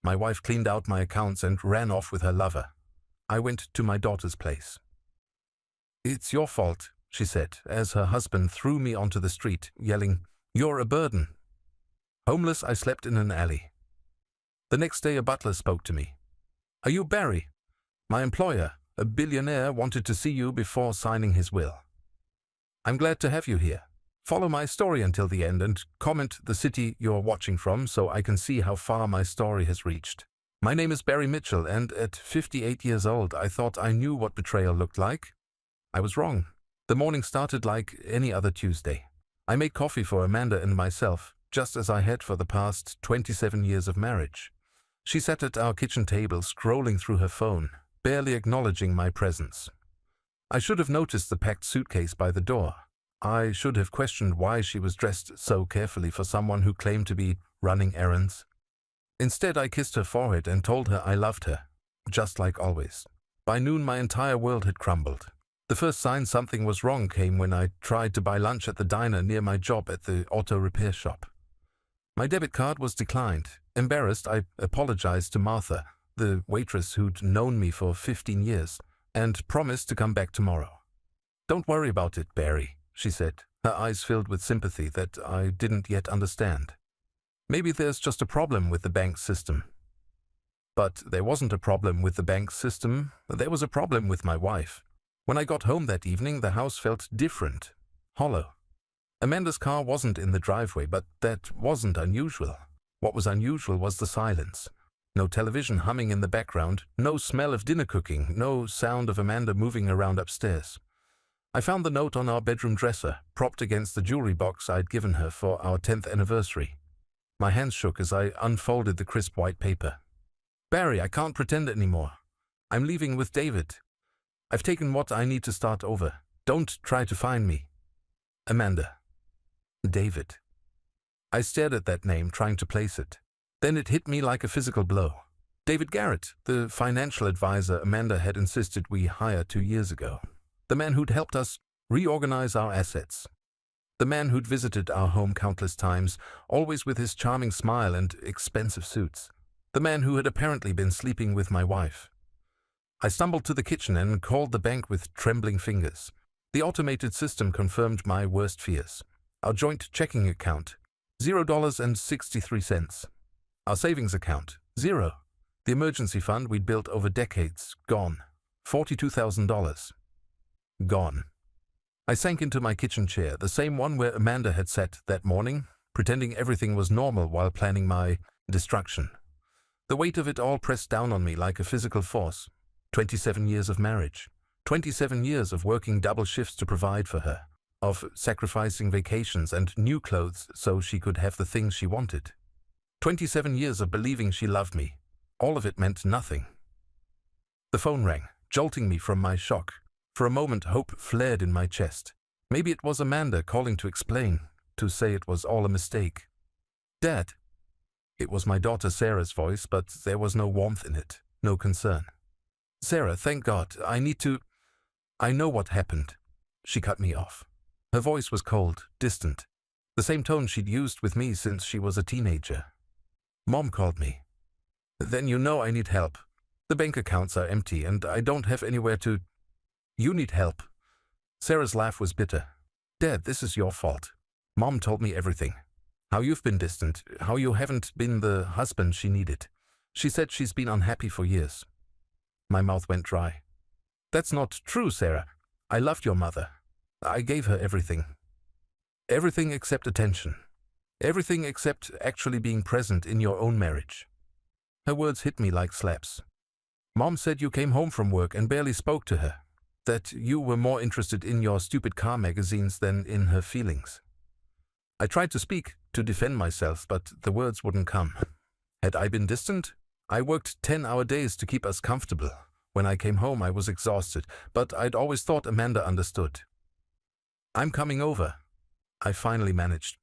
My wife cleaned out my accounts and ran off with her lover. I went to my daughter's place. "It's your fault," she said, as her husband threw me onto the street, yelling, "You're a burden." Homeless, I slept in an alley. The next day a butler spoke to me. "Are you Barry? My employer, a billionaire, wanted to see you before signing his will. I'm glad to have you here. Follow my story until the end and comment the city you're watching from so I can see how far my story has reached. My name is Barry Mitchell, and at 58 years old I thought I knew what betrayal looked like. I was wrong. The morning started like any other Tuesday. I made coffee for Amanda and myself, just as I had for the past 27 years of marriage. She sat at our kitchen table scrolling through her phone, barely acknowledging my presence. I should have noticed the packed suitcase by the door. I should have questioned why she was dressed so carefully for someone who claimed to be running errands. Instead, I kissed her forehead and told her I loved her, just like always. By noon, my entire world had crumbled. The first sign something was wrong came when I tried to buy lunch at the diner near my job at the auto repair shop. My debit card was declined. Embarrassed, I apologized to Martha, the waitress who'd known me for 15 years, and promised to come back tomorrow. "Don't worry about it, Barry," she said, her eyes filled with sympathy that I didn't yet understand. "Maybe there's just a problem with the bank system." But there wasn't a problem with the bank system, there was a problem with my wife. When I got home that evening, the house felt different, hollow. Amanda's car wasn't in the driveway, but that wasn't unusual. What was unusual was the silence. No television humming in the background, no smell of dinner cooking, no sound of Amanda moving around upstairs. I found the note on our bedroom dresser, propped against the jewelry box I'd given her for our 10th anniversary. My hands shook as I unfolded the crisp white paper. "Barry, I can't pretend anymore. I'm leaving with David. I've taken what I need to start over. Don't try to find me. Amanda." David. I stared at that name, trying to place it. Then it hit me like a physical blow. David Garrett, the financial advisor Amanda had insisted we hire 2 years ago. The man who'd helped us reorganize our assets. The man who'd visited our home countless times, always with his charming smile and expensive suits. The man who had apparently been sleeping with my wife. I stumbled to the kitchen and called the bank with trembling fingers. The automated system confirmed my worst fears. Our joint checking account, $0.63. Our savings account, $0. The emergency fund we'd built over decades, gone. $42,000. Gone. I sank into my kitchen chair, the same one where Amanda had sat that morning, pretending everything was normal while planning my destruction. The weight of it all pressed down on me like a physical force. 27 years of marriage. 27 years of working double shifts to provide for her. Of sacrificing vacations and new clothes so she could have the things she wanted. 27 years of believing she loved me. All of it meant nothing. The phone rang, jolting me from my shock. For a moment, hope flared in my chest. Maybe it was Amanda calling to explain, to say it was all a mistake. "Dad." It was my daughter Sarah's voice, but there was no warmth in it, no concern. "Sarah, thank God. I know what happened." She cut me off. Her voice was cold, distant, the same tone she'd used with me since she was a teenager. "Mom called me." "Then you know I need help. The bank accounts are empty and I don't have anywhere to—" "You need help." Sarah's laugh was bitter. "Dad, this is your fault. Mom told me everything. How you've been distant, how you haven't been the husband she needed. She said she's been unhappy for years." My mouth went dry. "That's not true, Sarah. I loved your mother. I gave her everything. Everything except attention. Everything except actually being present in your own marriage." Her words hit me like slaps. "Mom said you came home from work and barely spoke to her. That you were more interested in your stupid car magazines than in her feelings." I tried to speak, to defend myself, but the words wouldn't come. Had I been distant? I worked 10-hour days to keep us comfortable. When I came home, I was exhausted, but I'd always thought Amanda understood. "I'm coming over," I finally managed.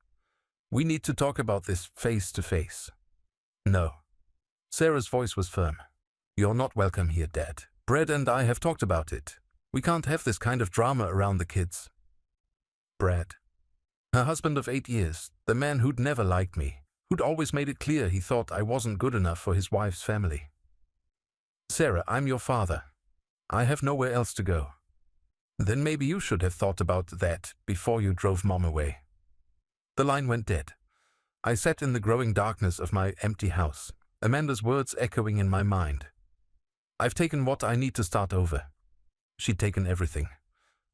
"We need to talk about this face to face." "No." Sarah's voice was firm. "You're not welcome here, Dad. Brad and I have talked about it. We can't have this kind of drama around the kids." Brad. Her husband of 8 years, the man who'd never liked me, who'd always made it clear he thought I wasn't good enough for his wife's family. Sarah, I'm your father. I have nowhere else to go. Then maybe you should have thought about that before you drove Mom away. The line went dead. I sat in the growing darkness of my empty house, Amanda's words echoing in my mind. I've taken what I need to start over. She'd taken everything.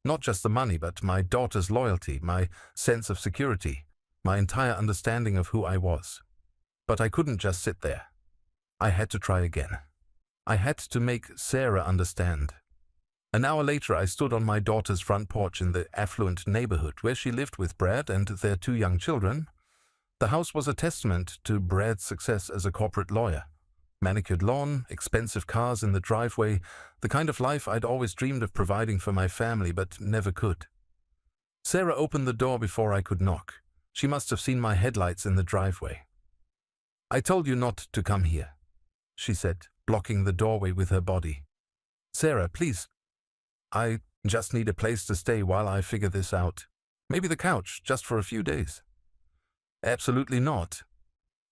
Not just the money, but my daughter's loyalty, my sense of security, my entire understanding of who I was. But I couldn't just sit there. I had to try again. I had to make Sarah understand. An hour later, I stood on my daughter's front porch in the affluent neighborhood where she lived with Brad and their 2 young children. The house was a testament to Brad's success as a corporate lawyer. Manicured lawn, expensive cars in the driveway, the kind of life I'd always dreamed of providing for my family but never could. Sarah opened the door before I could knock. She must have seen my headlights in the driveway. "I told you not to come here," she said, blocking the doorway with her body. "Sarah, please. I just need a place to stay while I figure this out. Maybe the couch, just for a few days." "Absolutely not."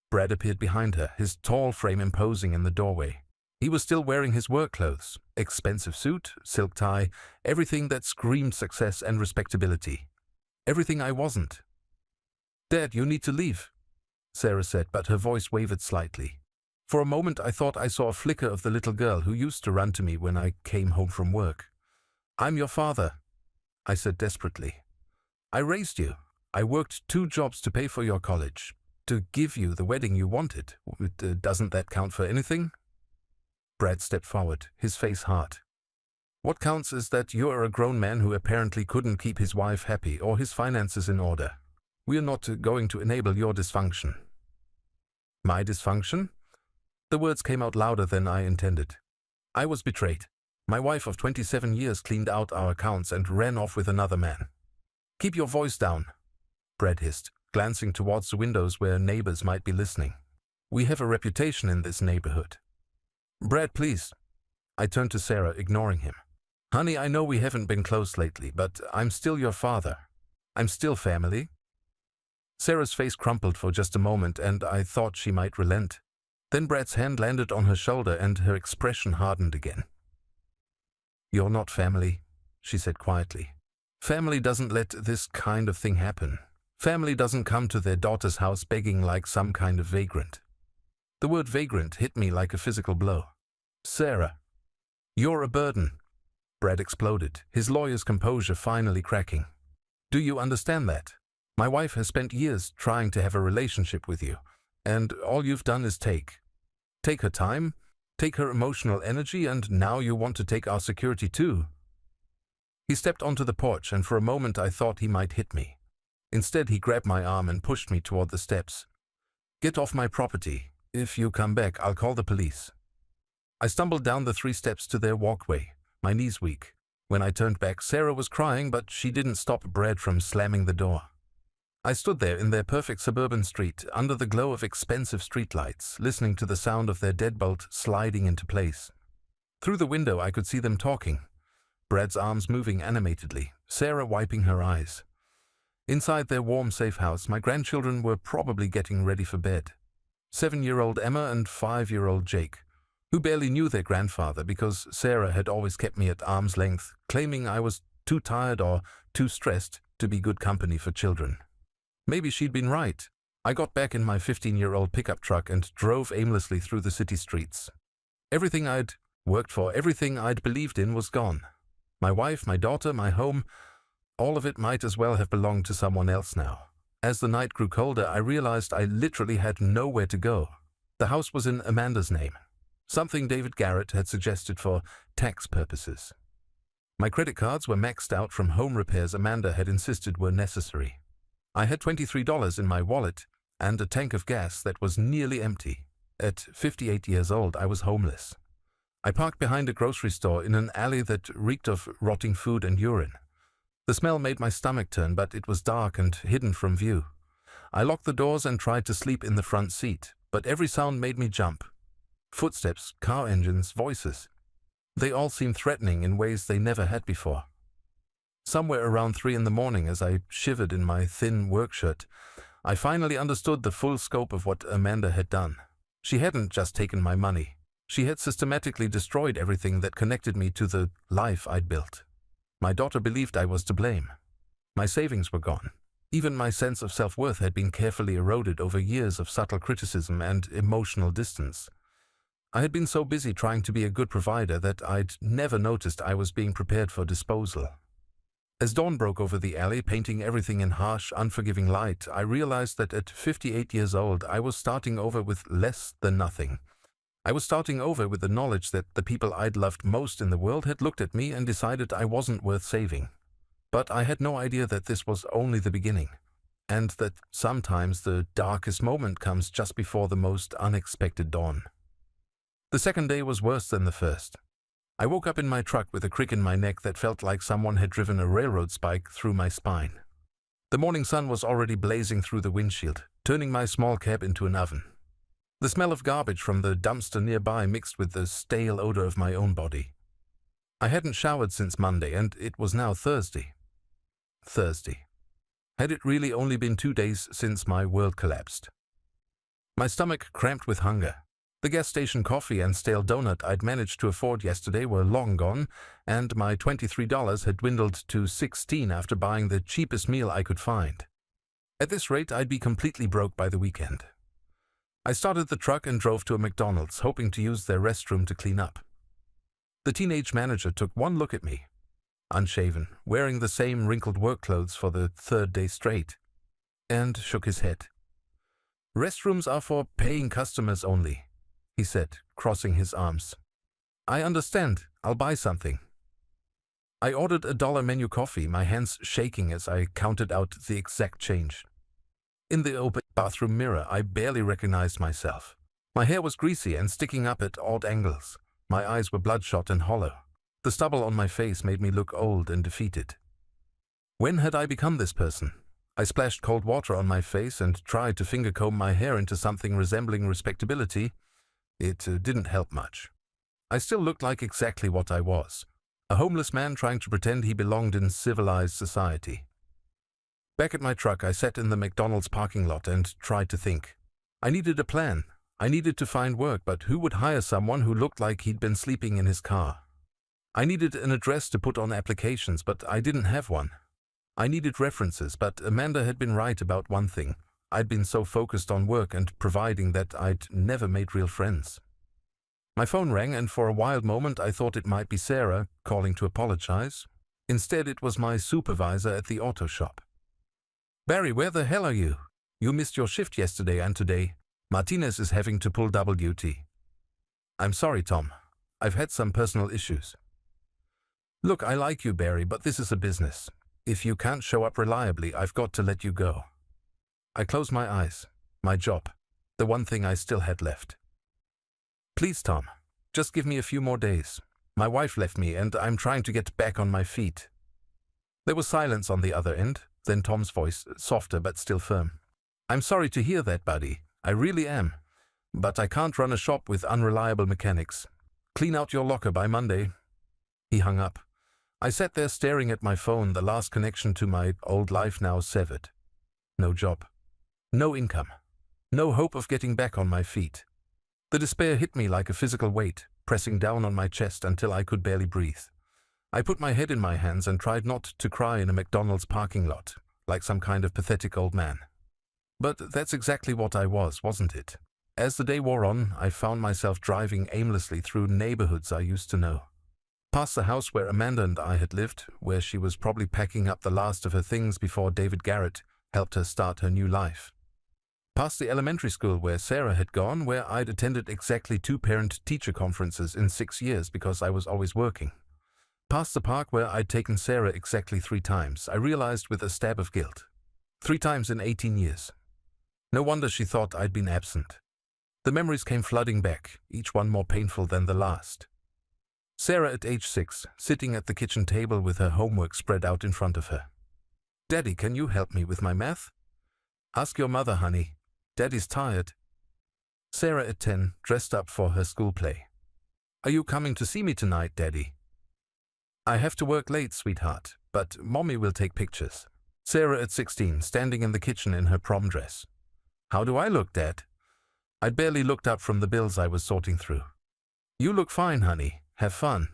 Brad appeared behind her, his tall frame imposing in the doorway. He was still wearing his work clothes, expensive suit, silk tie, everything that screamed success and respectability. Everything I wasn't. "Dad, you need to leave," Sarah said, but her voice wavered slightly. For a moment I thought I saw a flicker of the little girl who used to run to me when I came home from work. "I'm your father," I said desperately. "I raised you. I worked 2 jobs to pay for your college, to give you the wedding you wanted. Doesn't that count for anything?" Brad stepped forward, his face hard. "What counts is that you're a grown man who apparently couldn't keep his wife happy or his finances in order. We're not going to enable your dysfunction." "My dysfunction?" The words came out louder than I intended. "I was betrayed. My wife of 27 years cleaned out our accounts and ran off with another man." "Keep your voice down," Brad hissed, glancing towards the windows where neighbors might be listening. "We have a reputation in this neighborhood." "Brad, please." I turned to Sarah, ignoring him. "Honey, I know we haven't been close lately, but I'm still your father. I'm still family." Sarah's face crumpled for just a moment, and I thought she might relent. Then Brad's hand landed on her shoulder and her expression hardened again. "You're not family," she said quietly. "Family doesn't let this kind of thing happen. Family doesn't come to their daughter's house begging like some kind of vagrant." The word vagrant hit me like a physical blow. "Sarah, you're a burden," Brad exploded, his lawyer's composure finally cracking. "Do you understand that? My wife has spent years trying to have a relationship with you, and all you've done is take her time, take her emotional energy, and now you want to take our security too." He stepped onto the porch, and for a moment I thought he might hit me. Instead, he grabbed my arm and pushed me toward the steps. "Get off my property. If you come back, I'll call the police." I stumbled down the 3 steps to their walkway, my knees weak. When I turned back, Sarah was crying, but she didn't stop Brad from slamming the door. I stood there in their perfect suburban street, under the glow of expensive streetlights, listening to the sound of their deadbolt sliding into place. Through the window I could see them talking, Brad's arms moving animatedly, Sarah wiping her eyes. Inside their warm, safe house, my grandchildren were probably getting ready for bed. 7-year-old Emma and 5-year-old Jake, who barely knew their grandfather because Sarah had always kept me at arm's length, claiming I was too tired or too stressed to be good company for children. Maybe she'd been right. I got back in my 15-year-old pickup truck and drove aimlessly through the city streets. Everything I'd worked for, everything I'd believed in was gone. My wife, my daughter, my home, all of it might as well have belonged to someone else now. As the night grew colder, I realized I literally had nowhere to go. The house was in Amanda's name, something David Garrett had suggested for tax purposes. My credit cards were maxed out from home repairs Amanda had insisted were necessary. I had $23 in my wallet and a tank of gas that was nearly empty. At 58 years old, I was homeless. I parked behind a grocery store in an alley that reeked of rotting food and urine. The smell made my stomach turn, but it was dark and hidden from view. I locked the doors and tried to sleep in the front seat, but every sound made me jump. Footsteps, car engines, voices. They all seemed threatening in ways they never had before. Somewhere around 3 in the morning, as I shivered in my thin work shirt, I finally understood the full scope of what Amanda had done. She hadn't just taken my money. She had systematically destroyed everything that connected me to the life I'd built. My daughter believed I was to blame. My savings were gone. Even my sense of self-worth had been carefully eroded over years of subtle criticism and emotional distance. I had been so busy trying to be a good provider that I'd never noticed I was being prepared for disposal. As dawn broke over the alley, painting everything in harsh, unforgiving light, I realized that at 58 years old, I was starting over with less than nothing. I was starting over with the knowledge that the people I'd loved most in the world had looked at me and decided I wasn't worth saving. But I had no idea that this was only the beginning, and that sometimes the darkest moment comes just before the most unexpected dawn. The second day was worse than the first. I woke up in my truck with a crick in my neck that felt like someone had driven a railroad spike through my spine. The morning sun was already blazing through the windshield, turning my small cab into an oven. The smell of garbage from the dumpster nearby mixed with the stale odor of my own body. I hadn't showered since Monday, and it was now Thursday. Had it really only been 2 days since my world collapsed? My stomach cramped with hunger. The gas station coffee and stale donut I'd managed to afford yesterday were long gone, and my $23 had dwindled to $16 after buying the cheapest meal I could find. At this rate, I'd be completely broke by the weekend. I started the truck and drove to a McDonald's, hoping to use their restroom to clean up. The teenage manager took one look at me, unshaven, wearing the same wrinkled work clothes for the third day straight, and shook his head. "Restrooms are for paying customers only," he said, crossing his arms. "I understand. I'll buy something." I ordered a $1 menu coffee, my hands shaking as I counted out the exact change. In the open bathroom mirror, I barely recognized myself. My hair was greasy and sticking up at odd angles. My eyes were bloodshot and hollow. The stubble on my face made me look old and defeated. When had I become this person? I splashed cold water on my face and tried to finger comb my hair into something resembling respectability. It didn't help much. I still looked like exactly what I was, a homeless man trying to pretend he belonged in civilized society. Back at my truck, I sat in the McDonald's parking lot and tried to think. I needed a plan. I needed to find work, but who would hire someone who looked like he'd been sleeping in his car? I needed an address to put on applications, but I didn't have one. I needed references, but Amanda had been right about one thing. I'd been so focused on work and providing that I'd never made real friends. My phone rang, and for a wild moment I thought it might be Sarah calling to apologize. Instead, it was my supervisor at the auto shop. "Barry, where the hell are you? You missed your shift yesterday and today. Martinez is having to pull double duty." "I'm sorry, Tom. I've had some personal issues." "Look, I like you, Barry, but this is a business. If you can't show up reliably, I've got to let you go." I closed my eyes. My job. The one thing I still had left. "Please, Tom. Just give me a few more days. My wife left me, and I'm trying to get back on my feet." There was silence on the other end, then Tom's voice, softer but still firm. "I'm sorry to hear that, buddy. I really am. But I can't run a shop with unreliable mechanics. Clean out your locker by Monday." He hung up. I sat there staring at my phone, the last connection to my old life now severed. No job. No income. No hope of getting back on my feet. The despair hit me like a physical weight, pressing down on my chest until I could barely breathe. I put my head in my hands and tried not to cry in a McDonald's parking lot, like some kind of pathetic old man. But that's exactly what I was, wasn't it? As the day wore on, I found myself driving aimlessly through neighborhoods I used to know. Past the house where Amanda and I had lived, where she was probably packing up the last of her things before David Garrett helped her start her new life. Past the elementary school where Sarah had gone, where I'd attended exactly 2 parent-teacher conferences in 6 years because I was always working. Past the park where I'd taken Sarah exactly 3 times, I realized with a stab of guilt. 3 times in 18 years. No wonder she thought I'd been absent. The memories came flooding back, each one more painful than the last. Sarah at age 6, sitting at the kitchen table with her homework spread out in front of her. "Daddy, can you help me with my math?" "Ask your mother, honey. Daddy's tired." Sarah at 10, dressed up for her school play. "Are you coming to see me tonight, Daddy?" "I have to work late, sweetheart, but Mommy will take pictures." Sarah at 16, standing in the kitchen in her prom dress. How do I look, Dad? I'd barely looked up from the bills I was sorting through. You look fine, honey. Have fun.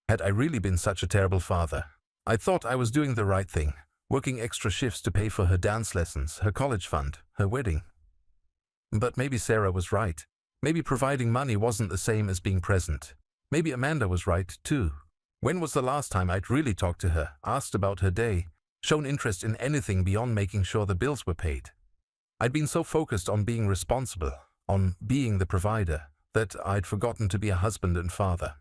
Had I really been such a terrible father? I thought I was doing the right thing, working extra shifts to pay for her dance lessons, her college fund, her wedding. But maybe Sarah was right. Maybe providing money wasn't the same as being present. Maybe Amanda was right, too. When was the last time I'd really talked to her, asked about her day, shown interest in anything beyond making sure the bills were paid? I'd been so focused on being responsible, on being the provider, that I'd forgotten to be a husband and father.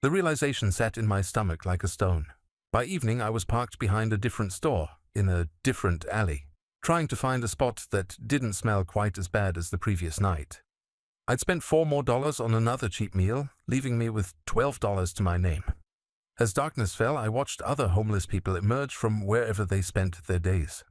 The realization sat in my stomach like a stone. By evening, I was parked behind a different store, in a different alley, trying to find a spot that didn't smell quite as bad as the previous night. I'd spent $4 more on another cheap meal, leaving me with $12 to my name. As darkness fell, I watched other homeless people emerge from wherever they spent their days.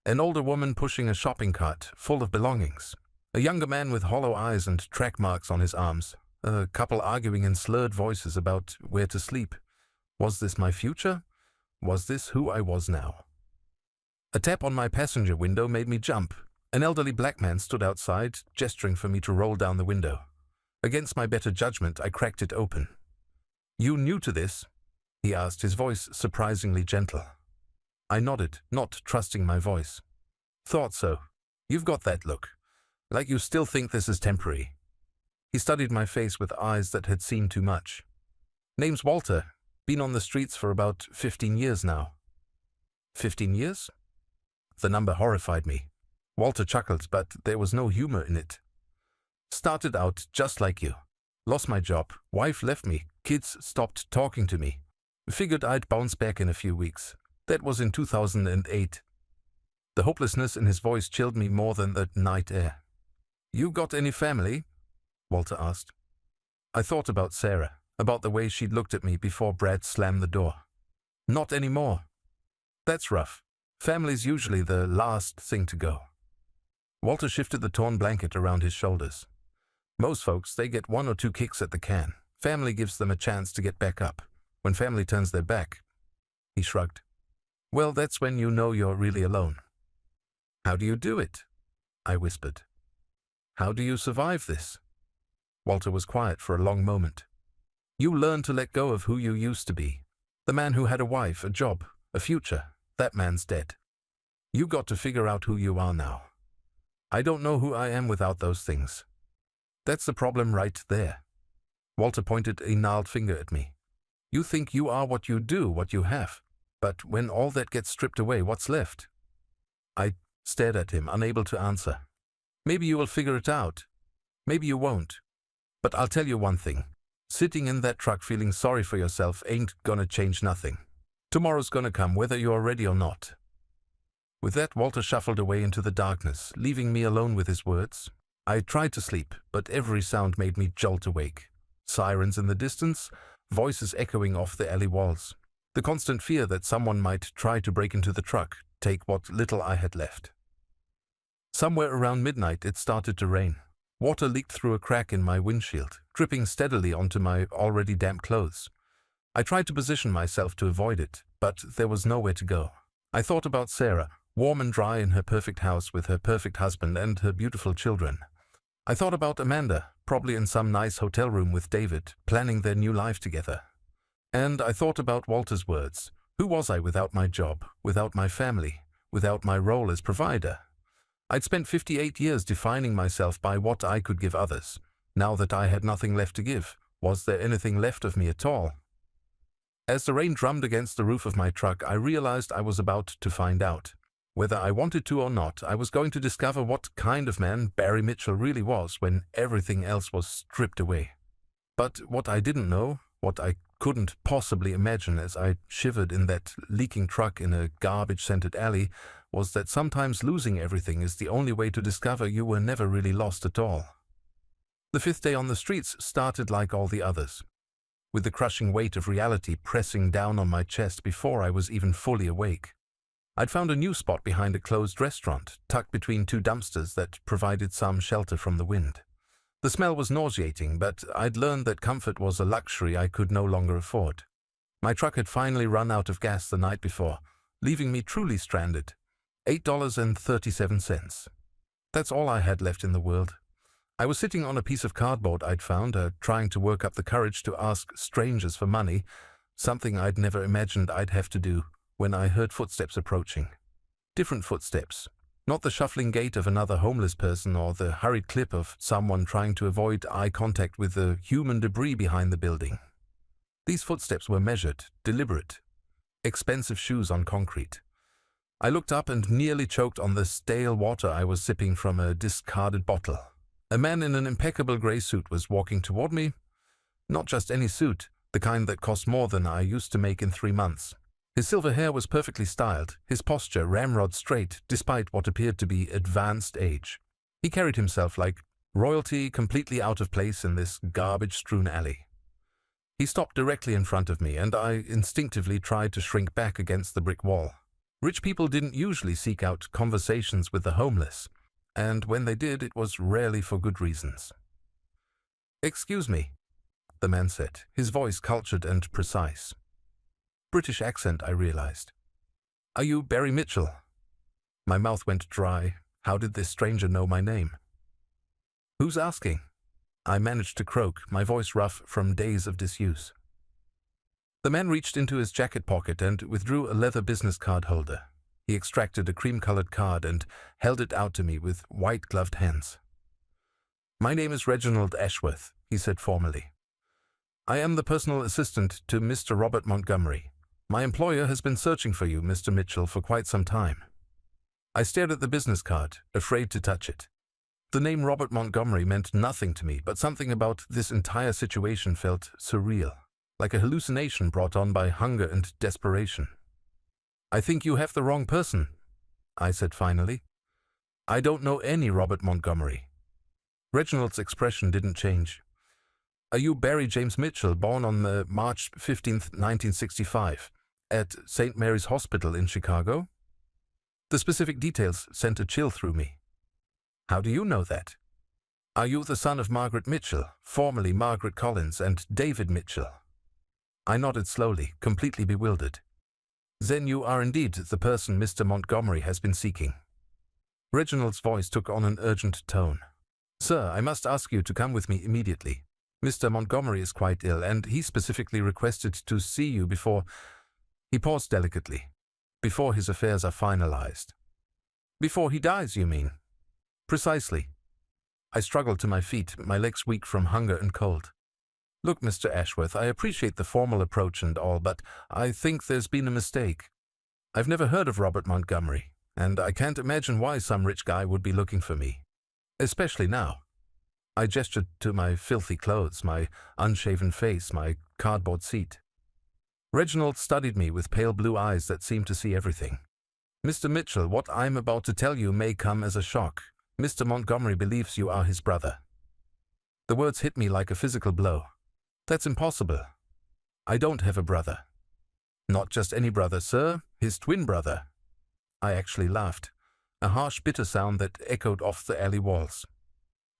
An older woman pushing a shopping cart full of belongings. A younger man with hollow eyes and track marks on his arms. A couple arguing in slurred voices about where to sleep. Was this my future? Was this who I was now? A tap on my passenger window made me jump. An elderly black man stood outside, gesturing for me to roll down the window. Against my better judgment, I cracked it open. "You new to this?" he asked, his voice surprisingly gentle. I nodded, not trusting my voice. "Thought so. You've got that look. Like you still think this is temporary." He studied my face with eyes that had seen too much. "Name's Walter. Been on the streets for about 15 years now." 15 years? The number horrified me. Walter chuckled, but there was no humor in it. "Started out just like you. Lost my job, wife left me, kids stopped talking to me. Figured I'd bounce back in a few weeks. That was in 2008. The hopelessness in his voice chilled me more than the night air. "You got any family?" Walter asked. I thought about Sarah, about the way she'd looked at me before Brad slammed the door. "Not anymore." "That's rough. Family's usually the last thing to go." Walter shifted the torn blanket around his shoulders. "Most folks, they get 1 or 2 kicks at the can. Family gives them a chance to get back up. When family turns their back," he shrugged. "Well, that's when you know you're really alone." "How do you do it?" I whispered. "How do you survive this?" Walter was quiet for a long moment. "You learn to let go of who you used to be. The man who had a wife, a job, a future, that man's dead. You got to figure out who you are now. I don't know who I am without those things. That's the problem right there." Walter pointed a gnarled finger at me. "You think you are what you do, what you have. But when all that gets stripped away, what's left?" I stared at him, unable to answer. "Maybe you will figure it out. Maybe you won't. But I'll tell you one thing. Sitting in that truck feeling sorry for yourself ain't gonna change nothing. Tomorrow's gonna come whether you're ready or not." With that, Walter shuffled away into the darkness, leaving me alone with his words. I tried to sleep, but every sound made me jolt awake. Sirens in the distance, voices echoing off the alley walls. The constant fear that someone might try to break into the truck, take what little I had left. Somewhere around midnight, it started to rain. Water leaked through a crack in my windshield, dripping steadily onto my already damp clothes. I tried to position myself to avoid it, but there was nowhere to go. I thought about Sarah, warm and dry in her perfect house with her perfect husband and her beautiful children. I thought about Amanda, probably in some nice hotel room with David, planning their new life together. And I thought about Walter's words. Who was I without my job, without my family, without my role as provider? I'd spent 58 years defining myself by what I could give others. Now that I had nothing left to give, was there anything left of me at all? As the rain drummed against the roof of my truck, I realized I was about to find out. Whether I wanted to or not, I was going to discover what kind of man Barry Mitchell really was when everything else was stripped away. But what I didn't know, what I couldn't possibly imagine as I shivered in that leaking truck in a garbage-scented alley, was that sometimes losing everything is the only way to discover you were never really lost at all. The 5th day on the streets started like all the others, with the crushing weight of reality pressing down on my chest before I was even fully awake. I'd found a new spot behind a closed restaurant, tucked between 2 dumpsters that provided some shelter from the wind. The smell was nauseating, but I'd learned that comfort was a luxury I could no longer afford. My truck had finally run out of gas the night before, leaving me truly stranded. $8.37. That's all I had left in the world. I was sitting on a piece of cardboard I'd found, trying to work up the courage to ask strangers for money, something I'd never imagined I'd have to do, when I heard footsteps approaching. Different footsteps. Not the shuffling gait of another homeless person or the hurried clip of someone trying to avoid eye contact with the human debris behind the building. These footsteps were measured, deliberate. Expensive shoes on concrete. I looked up and nearly choked on the stale water I was sipping from a discarded bottle. A man in an impeccable grey suit was walking toward me. Not just any suit, the kind that cost more than I used to make in 3 months. His silver hair was perfectly styled, his posture ramrod straight despite what appeared to be advanced age. He carried himself like royalty, completely out of place in this garbage-strewn alley. He stopped directly in front of me, and I instinctively tried to shrink back against the brick wall. Rich people didn't usually seek out conversations with the homeless, and when they did, it was rarely for good reasons. "Excuse me," the man said, his voice cultured and precise. British accent, I realized. "Are you Barry Mitchell?" My mouth went dry. How did this stranger know my name? "Who's asking?" I managed to croak, my voice rough from days of disuse. The man reached into his jacket pocket and withdrew a leather business card holder. He extracted a cream-colored card and held it out to me with white-gloved hands. "My name is Reginald Ashworth," he said formally. "I am the personal assistant to Mr. Robert Montgomery. My employer has been searching for you, Mr. Mitchell, for quite some time." I stared at the business card, afraid to touch it. The name Robert Montgomery meant nothing to me, but something about this entire situation felt surreal, like a hallucination brought on by hunger and desperation. "I think you have the wrong person," I said finally. "I don't know any Robert Montgomery." Reginald's expression didn't change. "Are you Barry James Mitchell, born on March 15th, 1965, at St. Mary's Hospital in Chicago?" The specific details sent a chill through me. "How do you know that?" "Are you the son of Margaret Mitchell, formerly Margaret Collins, and David Mitchell?" I nodded slowly, completely bewildered. "Then you are indeed the person Mr. Montgomery has been seeking." Reginald's voice took on an urgent tone. "Sir, I must ask you to come with me immediately. Mr. Montgomery is quite ill, and he specifically requested to see you before—" He paused delicately. "Before his affairs are finalized." "Before he dies, you mean?" "Precisely." I struggled to my feet, my legs weak from hunger and cold. "Look, Mr. Ashworth, I appreciate the formal approach and all, but I think there's been a mistake. I've never heard of Robert Montgomery, and I can't imagine why some rich guy would be looking for me. Especially now." I gestured to my filthy clothes, my unshaven face, my cardboard seat. Reginald studied me with pale blue eyes that seemed to see everything. "Mr. Mitchell, what I'm about to tell you may come as a shock. Mr. Montgomery believes you are his brother." The words hit me like a physical blow. "That's impossible. I don't have a brother." "Not just any brother, sir. His twin brother." I actually laughed, a harsh, bitter sound that echoed off the alley walls.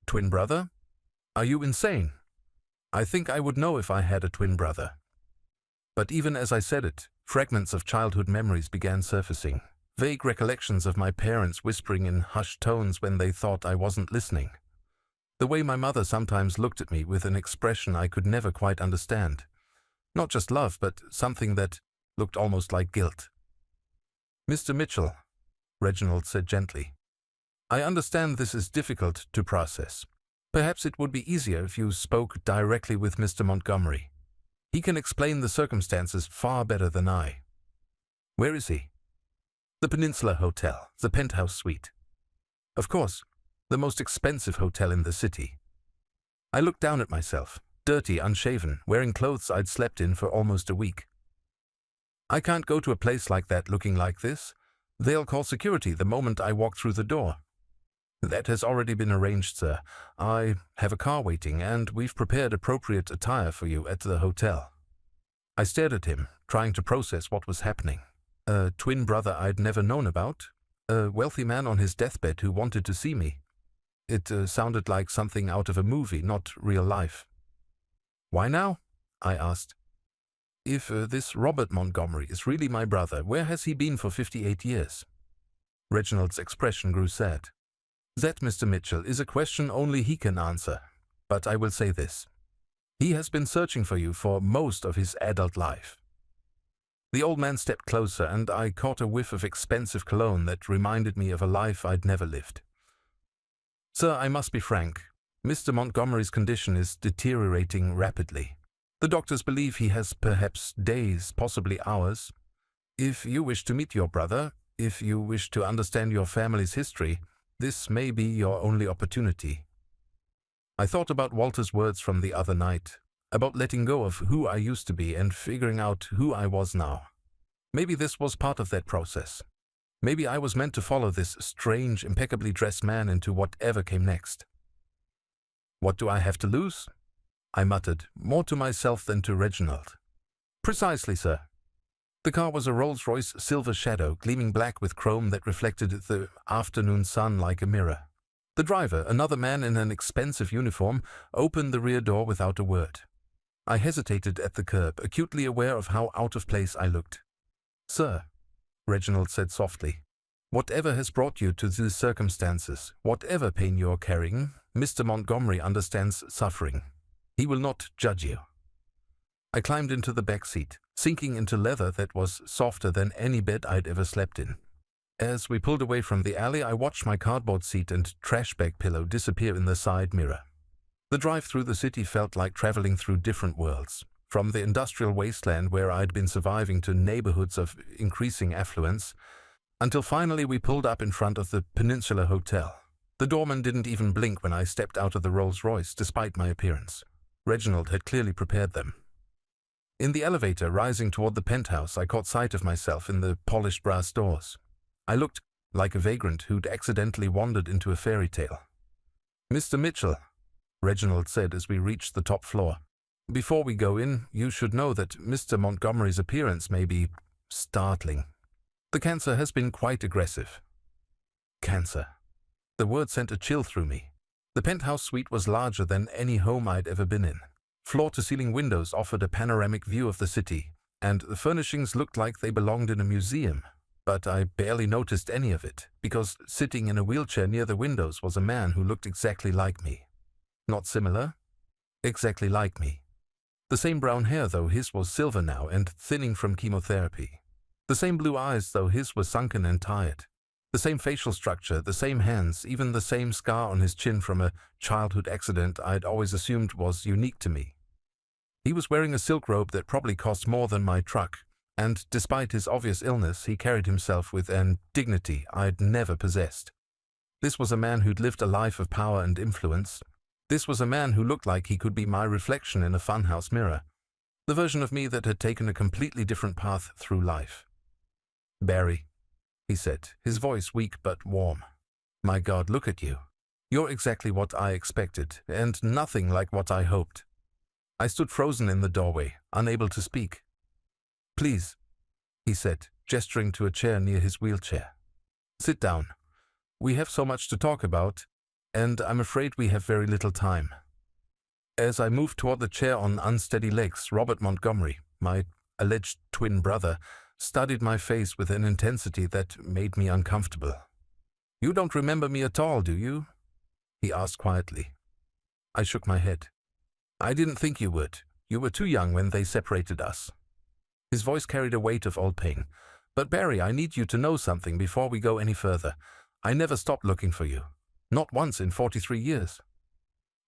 "Twin brother? Are you insane? I think I would know if I had a twin brother." But even as I said it, fragments of childhood memories began surfacing, vague recollections of my parents whispering in hushed tones when they thought I wasn't listening. The way my mother sometimes looked at me with an expression I could never quite understand. Not just love, but something that looked almost like guilt. "Mr. Mitchell," Reginald said gently, "I understand this is difficult to process. Perhaps it would be easier if you spoke directly with Mr. Montgomery. He can explain the circumstances far better than I." "Where is he?" "The Peninsula Hotel, the penthouse suite." "Of course, the most expensive hotel in the city." I looked down at myself, dirty, unshaven, wearing clothes I'd slept in for almost a week. "I can't go to a place like that looking like this. They'll call security the moment I walk through the door." "That has already been arranged, sir. I have a car waiting, and we've prepared appropriate attire for you at the hotel." I stared at him, trying to process what was happening. A twin brother I'd never known about, a wealthy man on his deathbed who wanted to see me. It sounded like something out of a movie, not real life. "Why now?" I asked. If this Robert Montgomery is really my brother, where has he been for 58 years? Reginald's expression grew sad. That, Mr. Mitchell, is a question only he can answer. But I will say this. He has been searching for you for most of his adult life. The old man stepped closer, and I caught a whiff of expensive cologne that reminded me of a life I'd never lived. Sir, I must be frank. Mr. Montgomery's condition is deteriorating rapidly. The doctors believe he has perhaps days, possibly hours. If you wish to meet your brother, if you wish to understand your family's history, this may be your only opportunity. I thought about Walter's words from the other night, about letting go of who I used to be and figuring out who I was now. Maybe this was part of that process. Maybe I was meant to follow this strange, impeccably dressed man into whatever came next. What do I have to lose? I muttered, more to myself than to Reginald. Precisely, sir. The car was a Rolls-Royce Silver Shadow, gleaming black with chrome that reflected the afternoon sun like a mirror. The driver, another man in an expensive uniform, opened the rear door without a word. I hesitated at the curb, acutely aware of how out of place I looked. Sir, Reginald said softly, whatever has brought you to these circumstances, whatever pain you are carrying, Mr. Montgomery understands suffering. He will not judge you. I climbed into the back seat, sinking into leather that was softer than any bed I'd ever slept in. As we pulled away from the alley, I watched my cardboard seat and trash bag pillow disappear in the side mirror. The drive through the city felt like traveling through different worlds, from the industrial wasteland where I'd been surviving to neighborhoods of increasing affluence, until finally we pulled up in front of the Peninsula Hotel. The doorman didn't even blink when I stepped out of the Rolls-Royce, despite my appearance. Reginald had clearly prepared them. In the elevator rising toward the penthouse, I caught sight of myself in the polished brass doors. I looked like a vagrant who'd accidentally wandered into a fairy tale. Mr. Mitchell, Reginald said as we reached the top floor, before we go in, you should know that Mr. Montgomery's appearance may be startling. The cancer has been quite aggressive. Cancer. The word sent a chill through me. The penthouse suite was larger than any home I'd ever been in. Floor-to-ceiling windows offered a panoramic view of the city, and the furnishings looked like they belonged in a museum. But I barely noticed any of it, because sitting in a wheelchair near the windows was a man who looked exactly like me. Not similar, exactly like me. The same brown hair, though his was silver now and thinning from chemotherapy. The same blue eyes, though his were sunken and tired. The same facial structure, the same hands, even the same scar on his chin from a childhood accident I'd always assumed was unique to me. He was wearing a silk robe that probably cost more than my truck, and despite his obvious illness, he carried himself with an dignity I'd never possessed. This was a man who'd lived a life of power and influence. This was a man who looked like he could be my reflection in a funhouse mirror, the version of me that had taken a completely different path through life. Barry, he said, his voice weak but warm. My God, look at you. You're exactly what I expected, and nothing like what I hoped. I stood frozen in the doorway, unable to speak. Please, he said, gesturing to a chair near his wheelchair. Sit down. We have so much to talk about, and I'm afraid we have very little time. As I moved toward the chair on unsteady legs, Robert Montgomery, my alleged twin brother, studied my face with an intensity that made me uncomfortable. You don't remember me at all, do you? He asked quietly. I shook my head. I didn't think you would. You were too young when they separated us. His voice carried a weight of old pain. But Barry, I need you to know something before we go any further. I never stopped looking for you. Not once in 43 years.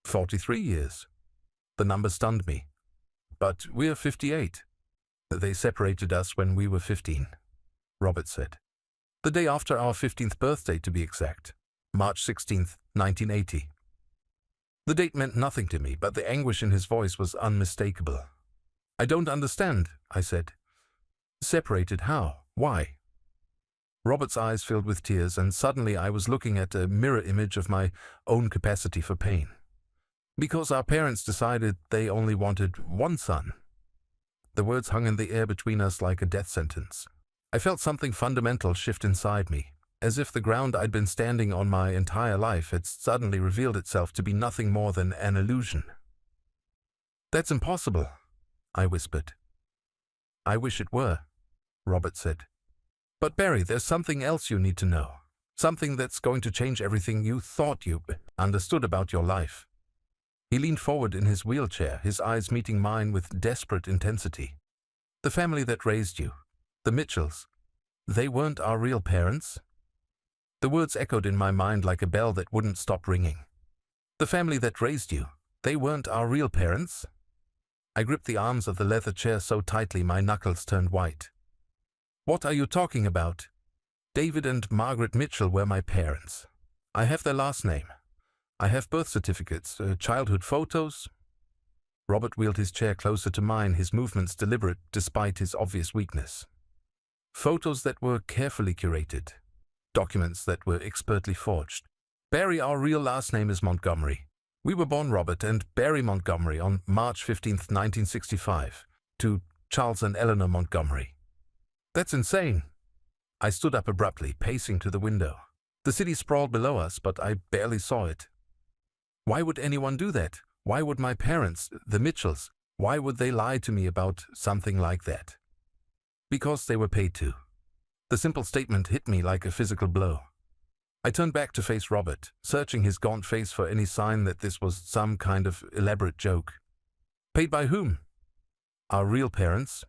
43 years? The number stunned me. But we're 58. They separated us when we were 15, Robert said. The day after our 15th birthday, to be exact. March 16th, 1980. The date meant nothing to me, but the anguish in his voice was unmistakable. I don't understand, I said. Separated how? Why? Robert's eyes filled with tears, and suddenly I was looking at a mirror image of my own capacity for pain. Because our parents decided they only wanted one son. The words hung in the air between us like a death sentence. I felt something fundamental shift inside me, as if the ground I'd been standing on my entire life had suddenly revealed itself to be nothing more than an illusion. That's impossible, I whispered. I wish it were, Robert said. But Barry, there's something else you need to know. Something that's going to change everything you thought you understood about your life. He leaned forward in his wheelchair, his eyes meeting mine with desperate intensity. The family that raised you, the Mitchells, they weren't our real parents. The words echoed in my mind like a bell that wouldn't stop ringing. The family that raised you, they weren't our real parents. I gripped the arms of the leather chair so tightly my knuckles turned white. What are you talking about? David and Margaret Mitchell were my parents. I have their last name. I have birth certificates, childhood photos. Robert wheeled his chair closer to mine, his movements deliberate despite his obvious weakness. Photos that were carefully curated. Documents that were expertly forged. Barry, our real last name is Montgomery. We were born Robert and Barry Montgomery on March 15th, 1965, to Charles and Eleanor Montgomery. That's insane. I stood up abruptly, pacing to the window. The city sprawled below us, but I barely saw it. Why would anyone do that? Why would my parents, the Mitchells, why would they lie to me about something like that? Because they were paid to. The simple statement hit me like a physical blow. I turned back to face Robert, searching his gaunt face for any sign that this was some kind of elaborate joke. Paid by whom? Our real parents.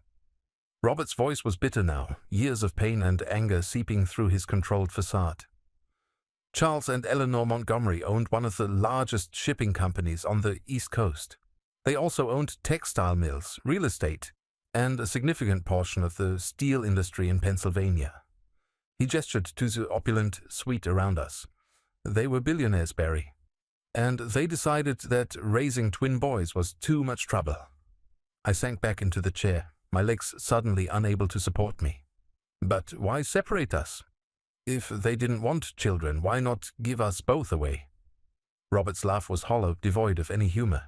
Robert's voice was bitter now, years of pain and anger seeping through his controlled facade. Charles and Eleanor Montgomery owned one of the largest shipping companies on the East Coast. They also owned textile mills, real estate, and a significant portion of the steel industry in Pennsylvania. He gestured to the opulent suite around us. They were billionaires, Barry. And they decided that raising twin boys was too much trouble. I sank back into the chair, my legs suddenly unable to support me. But why separate us? If they didn't want children, why not give us both away? Robert's laugh was hollow, devoid of any humor.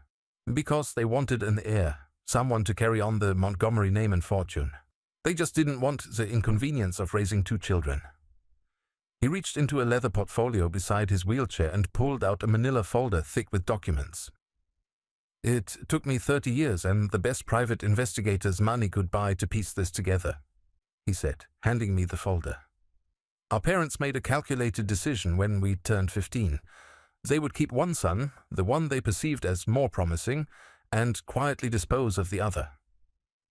Because they wanted an heir, someone to carry on the Montgomery name and fortune. They just didn't want the inconvenience of raising two children. He reached into a leather portfolio beside his wheelchair and pulled out a manila folder thick with documents. It took me 30 years and the best private investigators money could buy to piece this together, he said, handing me the folder. Our parents made a calculated decision when we turned 15. They would keep one son, the one they perceived as more promising, and quietly dispose of the other.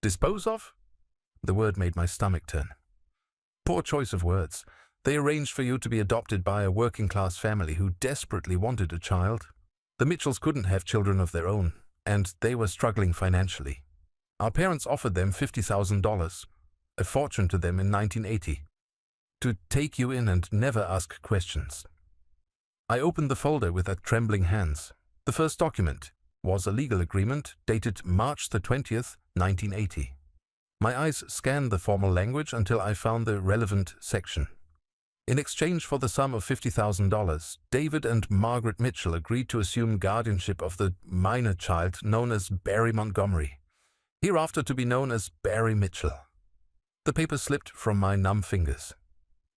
Dispose of? The word made my stomach turn. Poor choice of words. They arranged for you to be adopted by a working-class family who desperately wanted a child. The Mitchells couldn't have children of their own, and they were struggling financially. Our parents offered them $50,000, a fortune to them in 1980, to take you in and never ask questions. I opened the folder with trembling hands. The first document was a legal agreement dated March the 20th, 1980. My eyes scanned the formal language until I found the relevant section. In exchange for the sum of $50,000, David and Margaret Mitchell agreed to assume guardianship of the minor child known as Barry Montgomery, hereafter to be known as Barry Mitchell. The paper slipped from my numb fingers.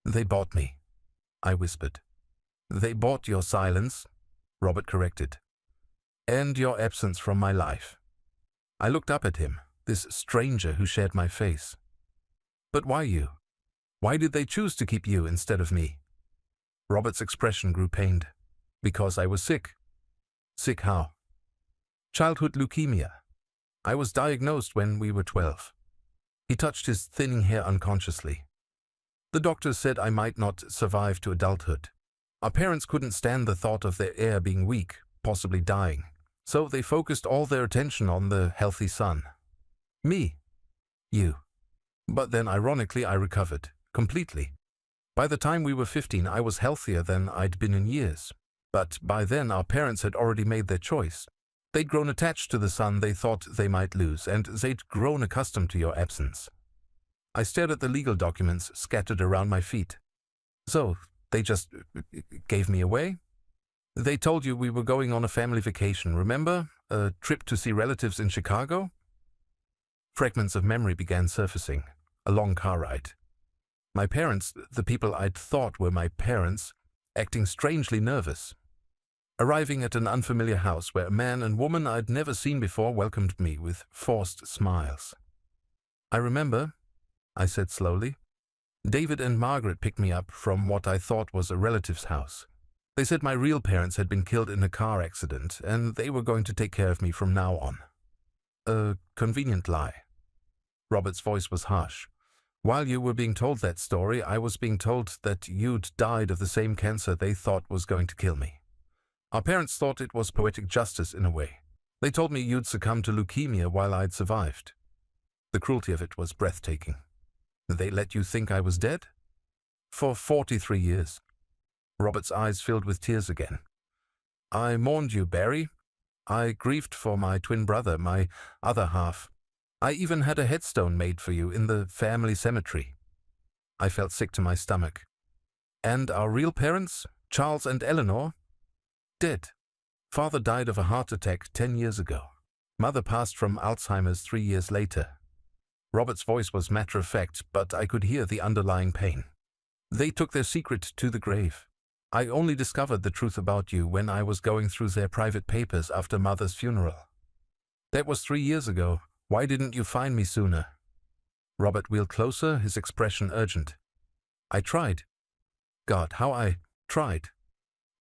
They bought me, I whispered. They bought your silence, Robert corrected, and your absence from my life. I looked up at him, this stranger who shared my face. But why you? Why did they choose to keep you instead of me? Robert's expression grew pained. Because I was sick. Sick how? Childhood leukemia. I was diagnosed when we were 12. He touched his thinning hair unconsciously. The doctors said I might not survive to adulthood. Our parents couldn't stand the thought of their heir being weak, possibly dying. So they focused all their attention on the healthy son. Me. You. But then, ironically, I recovered. Completely. By the time we were 15, I was healthier than I'd been in years. But by then, our parents had already made their choice. They'd grown attached to the son they thought they might lose, and they'd grown accustomed to your absence. I stared at the legal documents scattered around my feet. So, they just gave me away? They told you we were going on a family vacation, remember? A trip to see relatives in Chicago? Fragments of memory began surfacing. A long car ride. My parents, the people I'd thought were my parents, acting strangely nervous. Arriving at an unfamiliar house where a man and woman I'd never seen before welcomed me with forced smiles. I remember, I said slowly. David and Margaret picked me up from what I thought was a relative's house. They said my real parents had been killed in a car accident, and they were going to take care of me from now on. A convenient lie. Robert's voice was harsh. While you were being told that story, I was being told that you'd died of the same cancer they thought was going to kill me. Our parents thought it was poetic justice in a way. They told me you'd succumbed to leukemia while I'd survived. The cruelty of it was breathtaking. They let you think I was dead? For 43 years. Robert's eyes filled with tears again. I mourned you, Barry. I grieved for my twin brother, my other half. I even had a headstone made for you in the family cemetery. I felt sick to my stomach. And our real parents, Charles and Eleanor? Dead. Father died of a heart attack 10 years ago. Mother passed from Alzheimer's 3 years later. Robert's voice was matter-of-fact, but I could hear the underlying pain. They took their secret to the grave. I only discovered the truth about you when I was going through their private papers after Mother's funeral. That was 3 years ago. Why didn't you find me sooner? Robert wheeled closer, his expression urgent. I tried. God, how I tried.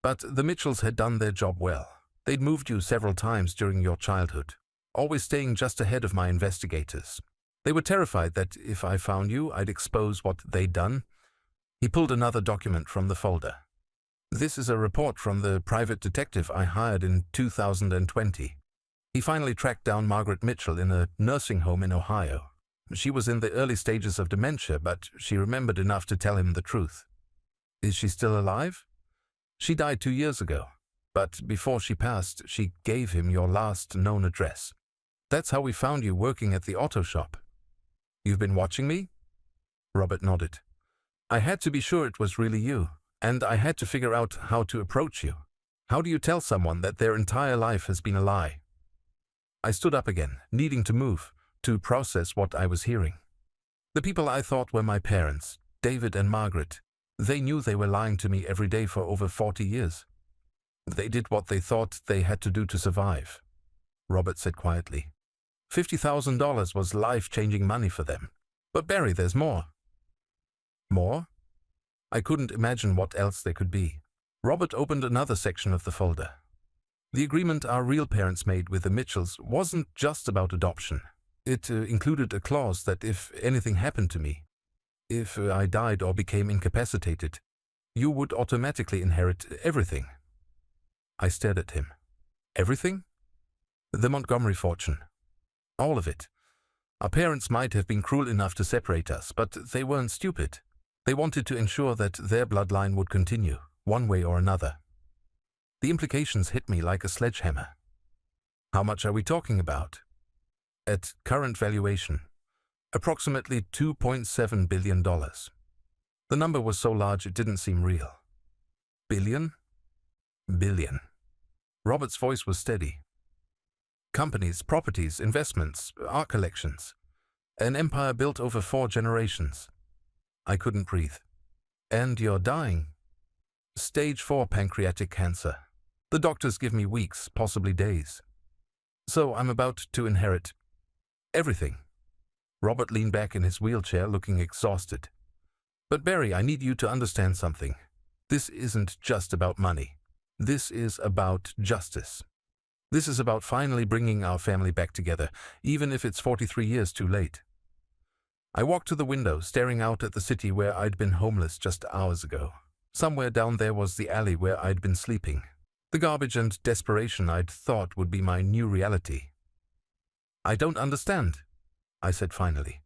But the Mitchells had done their job well. They'd moved you several times during your childhood, always staying just ahead of my investigators. They were terrified that if I found you, I'd expose what they'd done. He pulled another document from the folder. This is a report from the private detective I hired in 2020. He finally tracked down Margaret Mitchell in a nursing home in Ohio. She was in the early stages of dementia, but she remembered enough to tell him the truth. Is she still alive? She died 2 years ago, but before she passed, she gave him your last known address. That's how we found you working at the auto shop. You've been watching me? Robert nodded. I had to be sure it was really you, and I had to figure out how to approach you. How do you tell someone that their entire life has been a lie? I stood up again, needing to move, to process what I was hearing. The people I thought were my parents, David and Margaret, they knew they were lying to me every day for over 40 years. They did what they thought they had to do to survive. Robert said quietly. $50,000 was life-changing money for them. But Barry, there's more. More? I couldn't imagine what else there could be. Robert opened another section of the folder. The agreement our real parents made with the Mitchells wasn't just about adoption. It included a clause that if anything happened to me, if I died or became incapacitated, you would automatically inherit everything. I stared at him. Everything? The Montgomery fortune. All of it. Our parents might have been cruel enough to separate us, but they weren't stupid. They wanted to ensure that their bloodline would continue, one way or another. The implications hit me like a sledgehammer. How much are we talking about? At current valuation, approximately $2.7 billion. The number was so large it didn't seem real. Billion? Billion. Robert's voice was steady. Companies, properties, investments, art collections. An empire built over 4 generations. I couldn't breathe. And you're dying. Stage 4 pancreatic cancer. The doctors give me weeks, possibly days. So I'm about to inherit everything. Robert leaned back in his wheelchair, looking exhausted. But Barry, I need you to understand something. This isn't just about money. This is about justice. This is about finally bringing our family back together, even if it's 43 years too late. I walked to the window, staring out at the city where I'd been homeless just hours ago. Somewhere down there was the alley where I'd been sleeping. The garbage and desperation I'd thought would be my new reality. I don't understand, I said finally.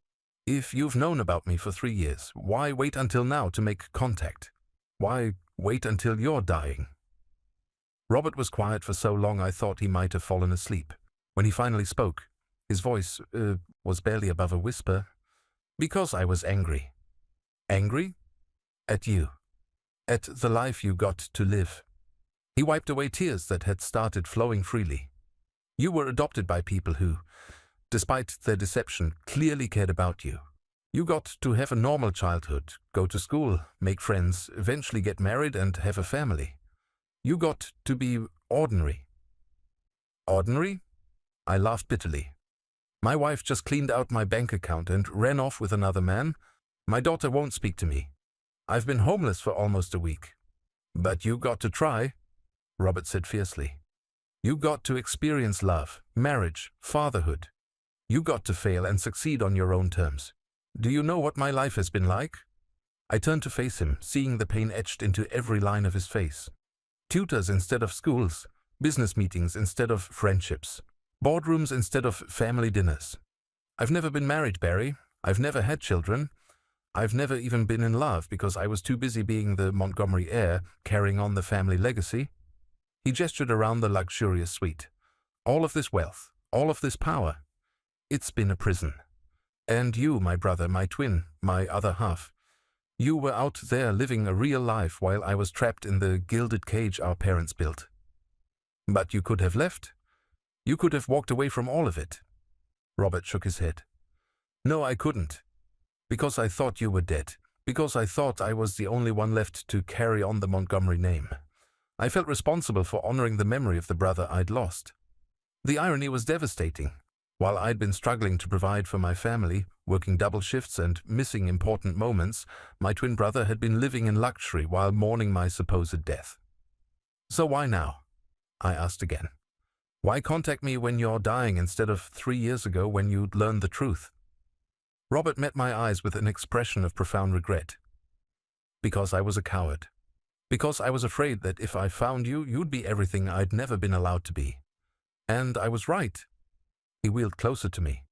If you've known about me for 3 years, why wait until now to make contact? Why wait until you're dying? Robert was quiet for so long I thought he might have fallen asleep. When he finally spoke, his voice was barely above a whisper. Because I was angry. Angry? At you. At the life you got to live. He wiped away tears that had started flowing freely. You were adopted by people who, despite their deception, clearly cared about you. You got to have a normal childhood, go to school, make friends, eventually get married and have a family. You got to be ordinary. Ordinary? I laughed bitterly. My wife just cleaned out my bank account and ran off with another man. My daughter won't speak to me. I've been homeless for almost a week. But you got to try, Robert said fiercely. You got to experience love, marriage, fatherhood. You got to fail and succeed on your own terms. Do you know what my life has been like? I turned to face him, seeing the pain etched into every line of his face. Tutors instead of schools, business meetings instead of friendships, boardrooms instead of family dinners. I've never been married, Barry. I've never had children. I've never even been in love because I was too busy being the Montgomery heir, carrying on the family legacy. He gestured around the luxurious suite. All of this wealth, all of this power. It's been a prison. And you, my brother, my twin, my other half. You were out there living a real life while I was trapped in the gilded cage our parents built. But you could have left. You could have walked away from all of it. Robert shook his head. No, I couldn't. Because I thought you were dead. Because I thought I was the only one left to carry on the Montgomery name. I felt responsible for honoring the memory of the brother I'd lost. The irony was devastating. While I'd been struggling to provide for my family, working double shifts and missing important moments, my twin brother had been living in luxury while mourning my supposed death. So why now? I asked again. Why contact me when you're dying instead of 3 years ago when you'd learned the truth? Robert met my eyes with an expression of profound regret. Because I was a coward. Because I was afraid that if I found you, you'd be everything I'd never been allowed to be. And I was right. He wheeled closer to me.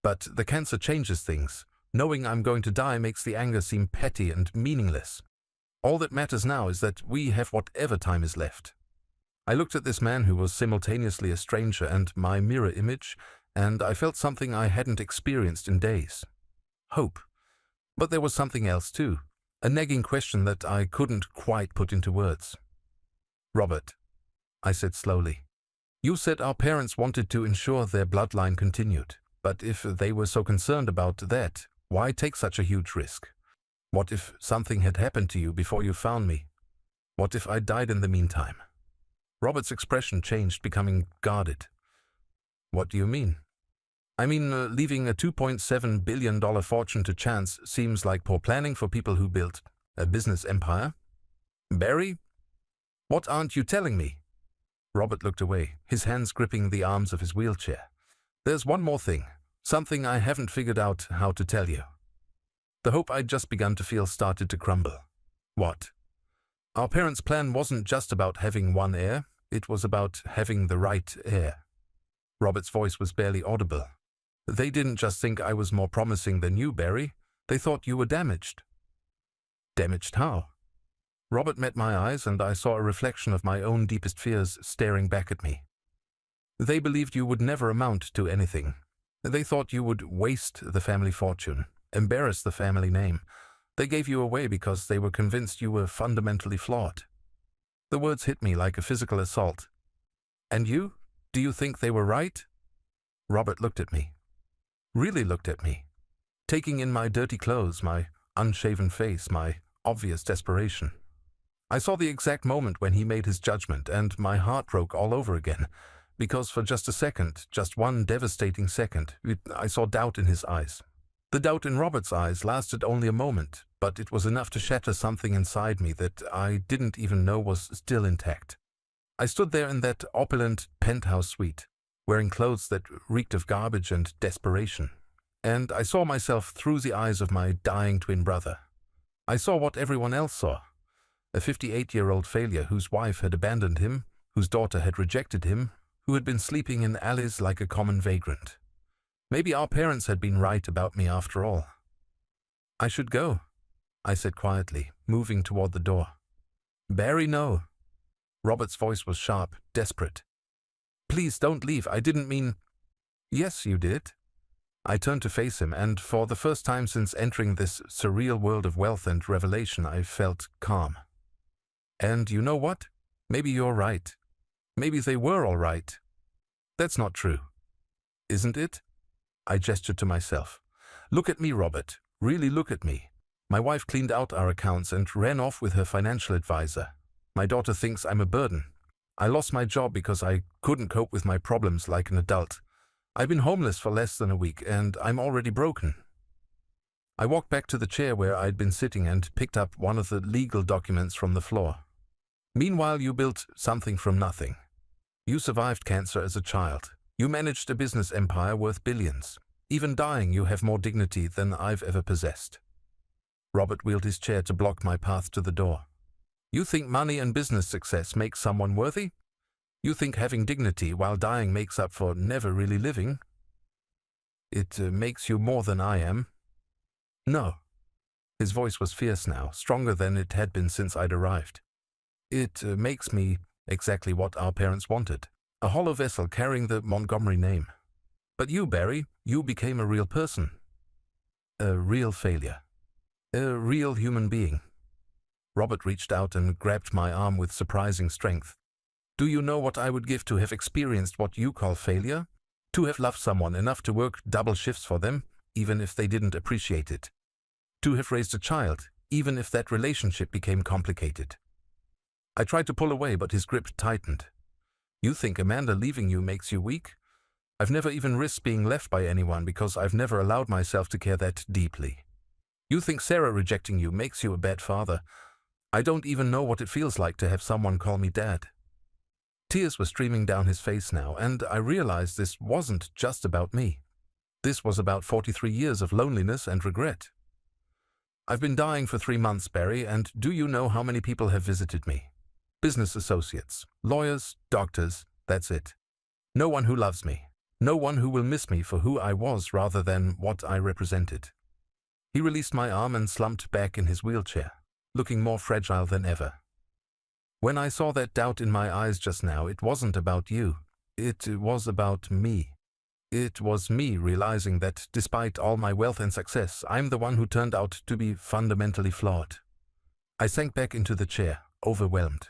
But the cancer changes things. Knowing I'm going to die makes the anger seem petty and meaningless. All that matters now is that we have whatever time is left. I looked at this man who was simultaneously a stranger and my mirror image, and I felt something I hadn't experienced in days. Hope. But there was something else too, a nagging question that I couldn't quite put into words. Robert, I said slowly, you said our parents wanted to ensure their bloodline continued, but if they were so concerned about that, why take such a huge risk? What if something had happened to you before you found me? What if I died in the meantime? Robert's expression changed, becoming guarded. What do you mean? I mean, leaving a $2.7 billion fortune to chance seems like poor planning for people who built a business empire. Barry? What aren't you telling me? Robert looked away, his hands gripping the arms of his wheelchair. There's one more thing, something I haven't figured out how to tell you. The hope I'd just begun to feel started to crumble. What? Our parents' plan wasn't just about having one heir, it was about having the right heir. Robert's voice was barely audible. They didn't just think I was more promising than you, Barry. They thought you were damaged. Damaged how? Robert met my eyes, and I saw a reflection of my own deepest fears staring back at me. They believed you would never amount to anything. They thought you would waste the family fortune, embarrass the family name. They gave you away because they were convinced you were fundamentally flawed. The words hit me like a physical assault. And you? Do you think they were right? Robert looked at me. Really looked at me. Taking in my dirty clothes, my unshaven face, my obvious desperation. I saw the exact moment when he made his judgment, and my heart broke all over again, because for just a second, just one devastating second, I saw doubt in his eyes. The doubt in Robert's eyes lasted only a moment, but it was enough to shatter something inside me that I didn't even know was still intact. I stood there in that opulent penthouse suite, wearing clothes that reeked of garbage and desperation, and I saw myself through the eyes of my dying twin brother. I saw what everyone else saw. A 58-year-old failure whose wife had abandoned him, whose daughter had rejected him, who had been sleeping in alleys like a common vagrant. Maybe our parents had been right about me after all. I should go, I said quietly, moving toward the door. Barry, no. Robert's voice was sharp, desperate. Please don't leave, I didn't mean... Yes, you did. I turned to face him, and for the first time since entering this surreal world of wealth and revelation, I felt calm. And you know what? Maybe you're right. Maybe they were all right. That's not true. Isn't it? I gestured to myself. Look at me, Robert. Really look at me. My wife cleaned out our accounts and ran off with her financial advisor. My daughter thinks I'm a burden. I lost my job because I couldn't cope with my problems like an adult. I've been homeless for less than a week, and I'm already broken. I walked back to the chair where I'd been sitting and picked up one of the legal documents from the floor. Meanwhile, you built something from nothing. You survived cancer as a child. You managed a business empire worth billions. Even dying, you have more dignity than I've ever possessed. Robert wheeled his chair to block my path to the door. You think money and business success makes someone worthy? You think having dignity while dying makes up for never really living? It makes you more than I am. No. His voice was fierce now, stronger than it had been since I'd arrived. It makes me exactly what our parents wanted. A hollow vessel carrying the Montgomery name. But you, Barry, you became a real person. A real failure. A real human being. Robert reached out and grabbed my arm with surprising strength. Do you know what I would give to have experienced what you call failure? To have loved someone enough to work double shifts for them, even if they didn't appreciate it. To have raised a child, even if that relationship became complicated. I tried to pull away, but his grip tightened. You think Amanda leaving you makes you weak? I've never even risked being left by anyone because I've never allowed myself to care that deeply. You think Sarah rejecting you makes you a bad father? I don't even know what it feels like to have someone call me dad. Tears were streaming down his face now, and I realized this wasn't just about me. This was about 43 years of loneliness and regret. I've been dying for 3 months, Barry, and do you know how many people have visited me? Business associates, lawyers, doctors, that's it. No one who loves me. No one who will miss me for who I was rather than what I represented. He released my arm and slumped back in his wheelchair, looking more fragile than ever. When I saw that doubt in my eyes just now, it wasn't about you. It was about me. It was me realizing that despite all my wealth and success, I'm the one who turned out to be fundamentally flawed. I sank back into the chair, overwhelmed.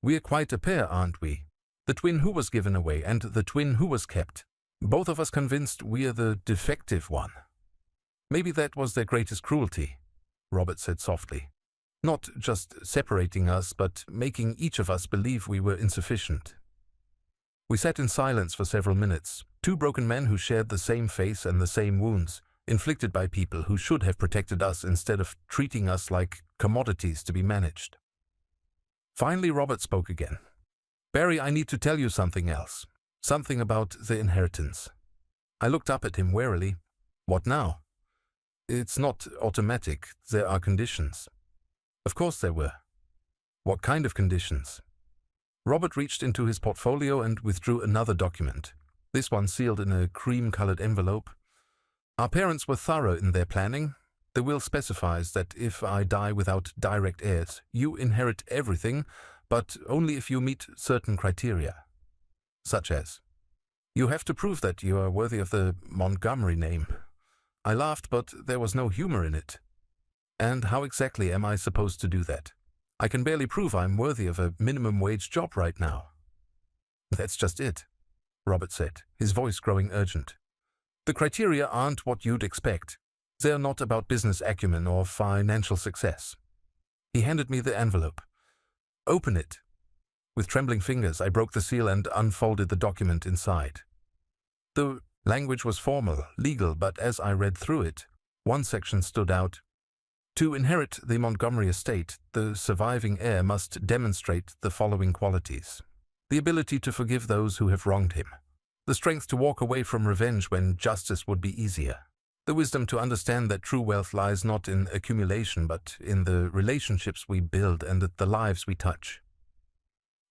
We're quite a pair, aren't we? The twin who was given away and the twin who was kept. Both of us convinced we're the defective one. Maybe that was their greatest cruelty, Robert said softly. Not just separating us, but making each of us believe we were insufficient. We sat in silence for several minutes, two broken men who shared the same face and the same wounds, inflicted by people who should have protected us instead of treating us like commodities to be managed. Finally, Robert spoke again. Barry, I need to tell you something else. Something about the inheritance. I looked up at him warily. What now? It's not automatic. There are conditions. Of course there were. What kind of conditions? Robert reached into his portfolio and withdrew another document, this one sealed in a cream-colored envelope. Our parents were thorough in their planning. The will specifies that if I die without direct heirs, you inherit everything, but only if you meet certain criteria. Such as, you have to prove that you are worthy of the Montgomery name. I laughed, but there was no humor in it. And how exactly am I supposed to do that? I can barely prove I'm worthy of a minimum wage job right now. That's just it, Robert said, his voice growing urgent. The criteria aren't what you'd expect. They're not about business acumen or financial success. He handed me the envelope. Open it. With trembling fingers, I broke the seal and unfolded the document inside. The language was formal, legal, but as I read through it, one section stood out. To inherit the Montgomery estate, the surviving heir must demonstrate the following qualities: the ability to forgive those who have wronged him, the strength to walk away from revenge when justice would be easier, the wisdom to understand that true wealth lies not in accumulation but in the relationships we build and the lives we touch.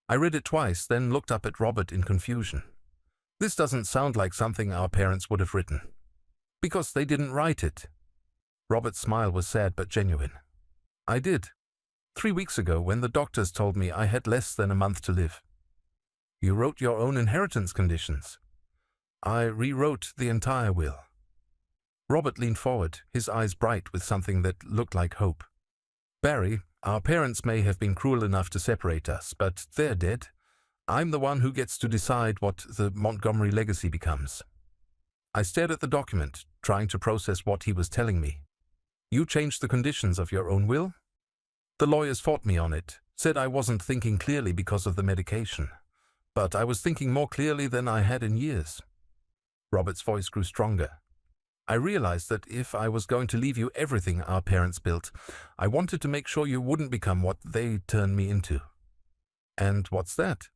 I read it twice, then looked up at Robert in confusion. This doesn't sound like something our parents would have written. Because they didn't write it. Robert's smile was sad but genuine. I did. 3 weeks ago, when the doctors told me I had less than a month to live. You wrote your own inheritance conditions. I rewrote the entire will. Robert leaned forward, his eyes bright with something that looked like hope. Barry, our parents may have been cruel enough to separate us, but they're dead. I'm the one who gets to decide what the Montgomery legacy becomes. I stared at the document, trying to process what he was telling me. You changed the conditions of your own will? The lawyers fought me on it, said I wasn't thinking clearly because of the medication. But I was thinking more clearly than I had in years. Robert's voice grew stronger. I realized that if I was going to leave you everything our parents built, I wanted to make sure you wouldn't become what they turned me into. And what's that?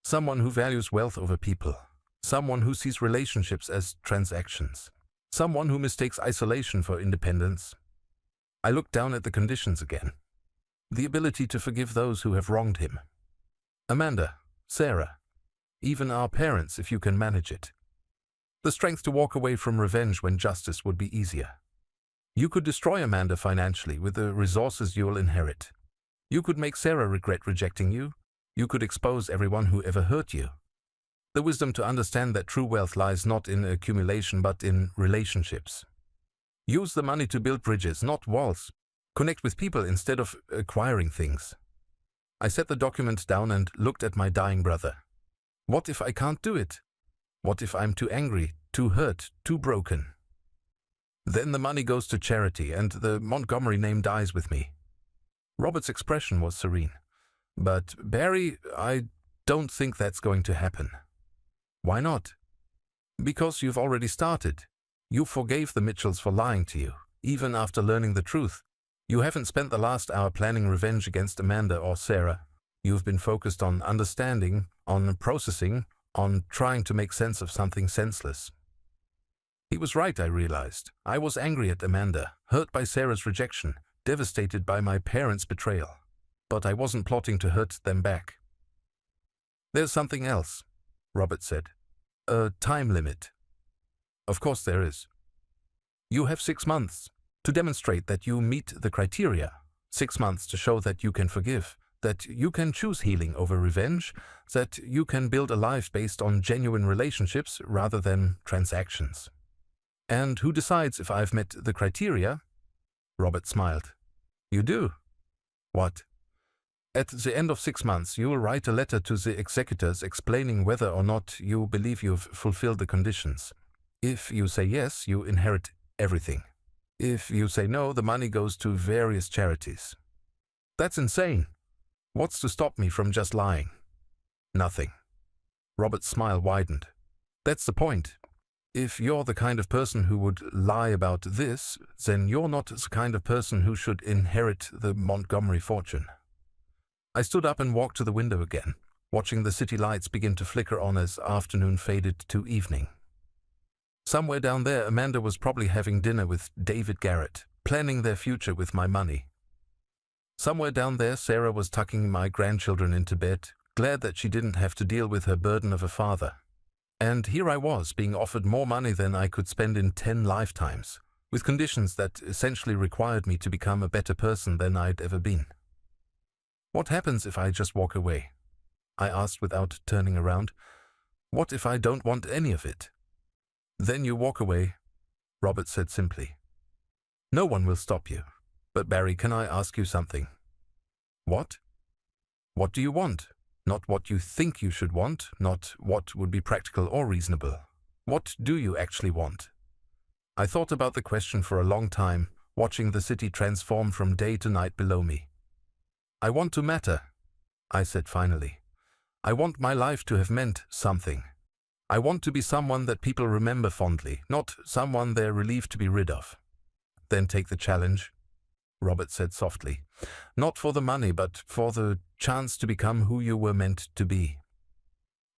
Someone who values wealth over people. Someone who sees relationships as transactions. Someone who mistakes isolation for independence. I looked down at the conditions again. The ability to forgive those who have wronged him. Amanda, Sarah, even our parents if you can manage it. The strength to walk away from revenge when justice would be easier. You could destroy Amanda financially with the resources you'll inherit. You could make Sarah regret rejecting you. You could expose everyone who ever hurt you. The wisdom to understand that true wealth lies not in accumulation but in relationships. Use the money to build bridges, not walls. Connect with people instead of acquiring things. I set the document down and looked at my dying brother. What if I can't do it? What if I'm too angry, too hurt, too broken? Then the money goes to charity and the Montgomery name dies with me. Robert's expression was serene. But, Barry, I don't think that's going to happen. Why not? Because you've already started. You forgave the Mitchells for lying to you, even after learning the truth. You haven't spent the last hour planning revenge against Amanda or Sarah. You've been focused on understanding, on processing, on trying to make sense of something senseless. He was right, I realized. I was angry at Amanda, hurt by Sarah's rejection, devastated by my parents' betrayal. But I wasn't plotting to hurt them back. There's something else, Robert said. A time limit. Of course there is. You have 6 months to demonstrate that you meet the criteria. 6 months to show that you can forgive, that you can choose healing over revenge, that you can build a life based on genuine relationships rather than transactions. And who decides if I've met the criteria? Robert smiled. You do? What? At the end of 6 months, you will write a letter to the executors explaining whether or not you believe you've fulfilled the conditions. If you say yes, you inherit everything. If you say no, the money goes to various charities. That's insane. What's to stop me from just lying? Nothing. Robert's smile widened. That's the point. If you're the kind of person who would lie about this, then you're not the kind of person who should inherit the Montgomery fortune. I stood up and walked to the window again, watching the city lights begin to flicker on as afternoon faded to evening. Somewhere down there, Amanda was probably having dinner with David Garrett, planning their future with my money. Somewhere down there, Sarah was tucking my grandchildren into bed, glad that she didn't have to deal with her burden of a father. And here I was, being offered more money than I could spend in 10 lifetimes, with conditions that essentially required me to become a better person than I'd ever been. What happens if I just walk away? I asked without turning around. What if I don't want any of it? Then you walk away, Robert said simply. No one will stop you. But Barry, can I ask you something? What? What do you want? Not what you think you should want, not what would be practical or reasonable. What do you actually want? I thought about the question for a long time, watching the city transform from day to night below me. I want to matter, I said finally. I want my life to have meant something. I want to be someone that people remember fondly, not someone they're relieved to be rid of. Then take the challenge, Robert said softly. Not for the money, but for the chance to become who you were meant to be.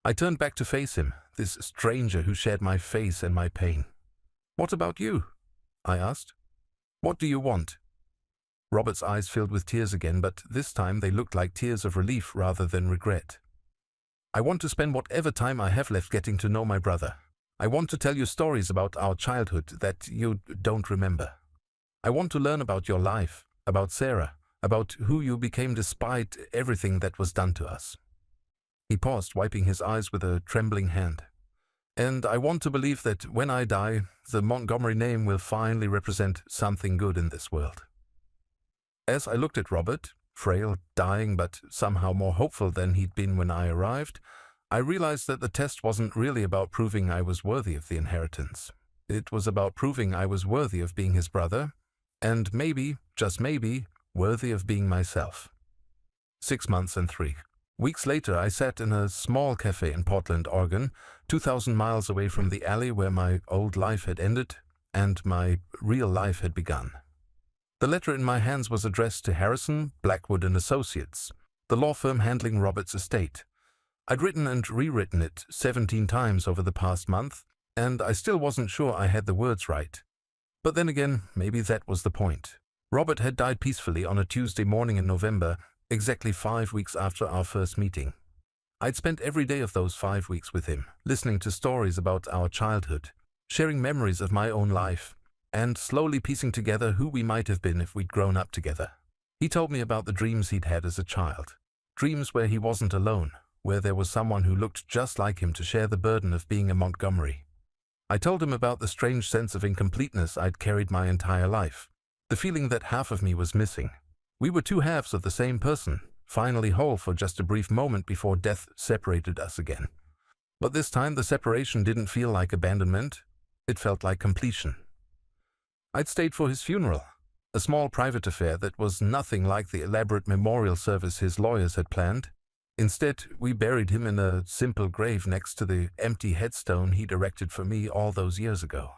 I turned back to face him, this stranger who shared my face and my pain. What about you? I asked. What do you want? Robert's eyes filled with tears again, but this time they looked like tears of relief rather than regret. I want to spend whatever time I have left getting to know my brother. I want to tell you stories about our childhood that you don't remember. I want to learn about your life, about Sarah, about who you became despite everything that was done to us. He paused, wiping his eyes with a trembling hand. And I want to believe that when I die, the Montgomery name will finally represent something good in this world. As I looked at Robert, frail, dying, but somehow more hopeful than he'd been when I arrived, I realized that the test wasn't really about proving I was worthy of the inheritance. It was about proving I was worthy of being his brother, and maybe, just maybe, worthy of being myself. 6 months and 3 Weeks later, I sat in a small cafe in Portland, Oregon, 2,000 miles away from the alley where my old life had ended and my real life had begun. The letter in my hands was addressed to Harrison, Blackwood and Associates, the law firm handling Robert's estate. I'd written and rewritten it 17 times over the past month, and I still wasn't sure I had the words right. But then again, maybe that was the point. Robert had died peacefully on a Tuesday morning in November, exactly 5 weeks after our first meeting. I'd spent every day of those 5 weeks with him, listening to stories about our childhood, sharing memories of my own life, and slowly piecing together who we might have been if we'd grown up together. He told me about the dreams he'd had as a child, dreams where he wasn't alone, where there was someone who looked just like him to share the burden of being a Montgomery. I told him about the strange sense of incompleteness I'd carried my entire life, the feeling that half of me was missing. We were two halves of the same person, finally whole for just a brief moment before death separated us again. But this time the separation didn't feel like abandonment, it felt like completion. I'd stayed for his funeral, a small private affair that was nothing like the elaborate memorial service his lawyers had planned. Instead, we buried him in a simple grave next to the empty headstone he'd erected for me all those years ago.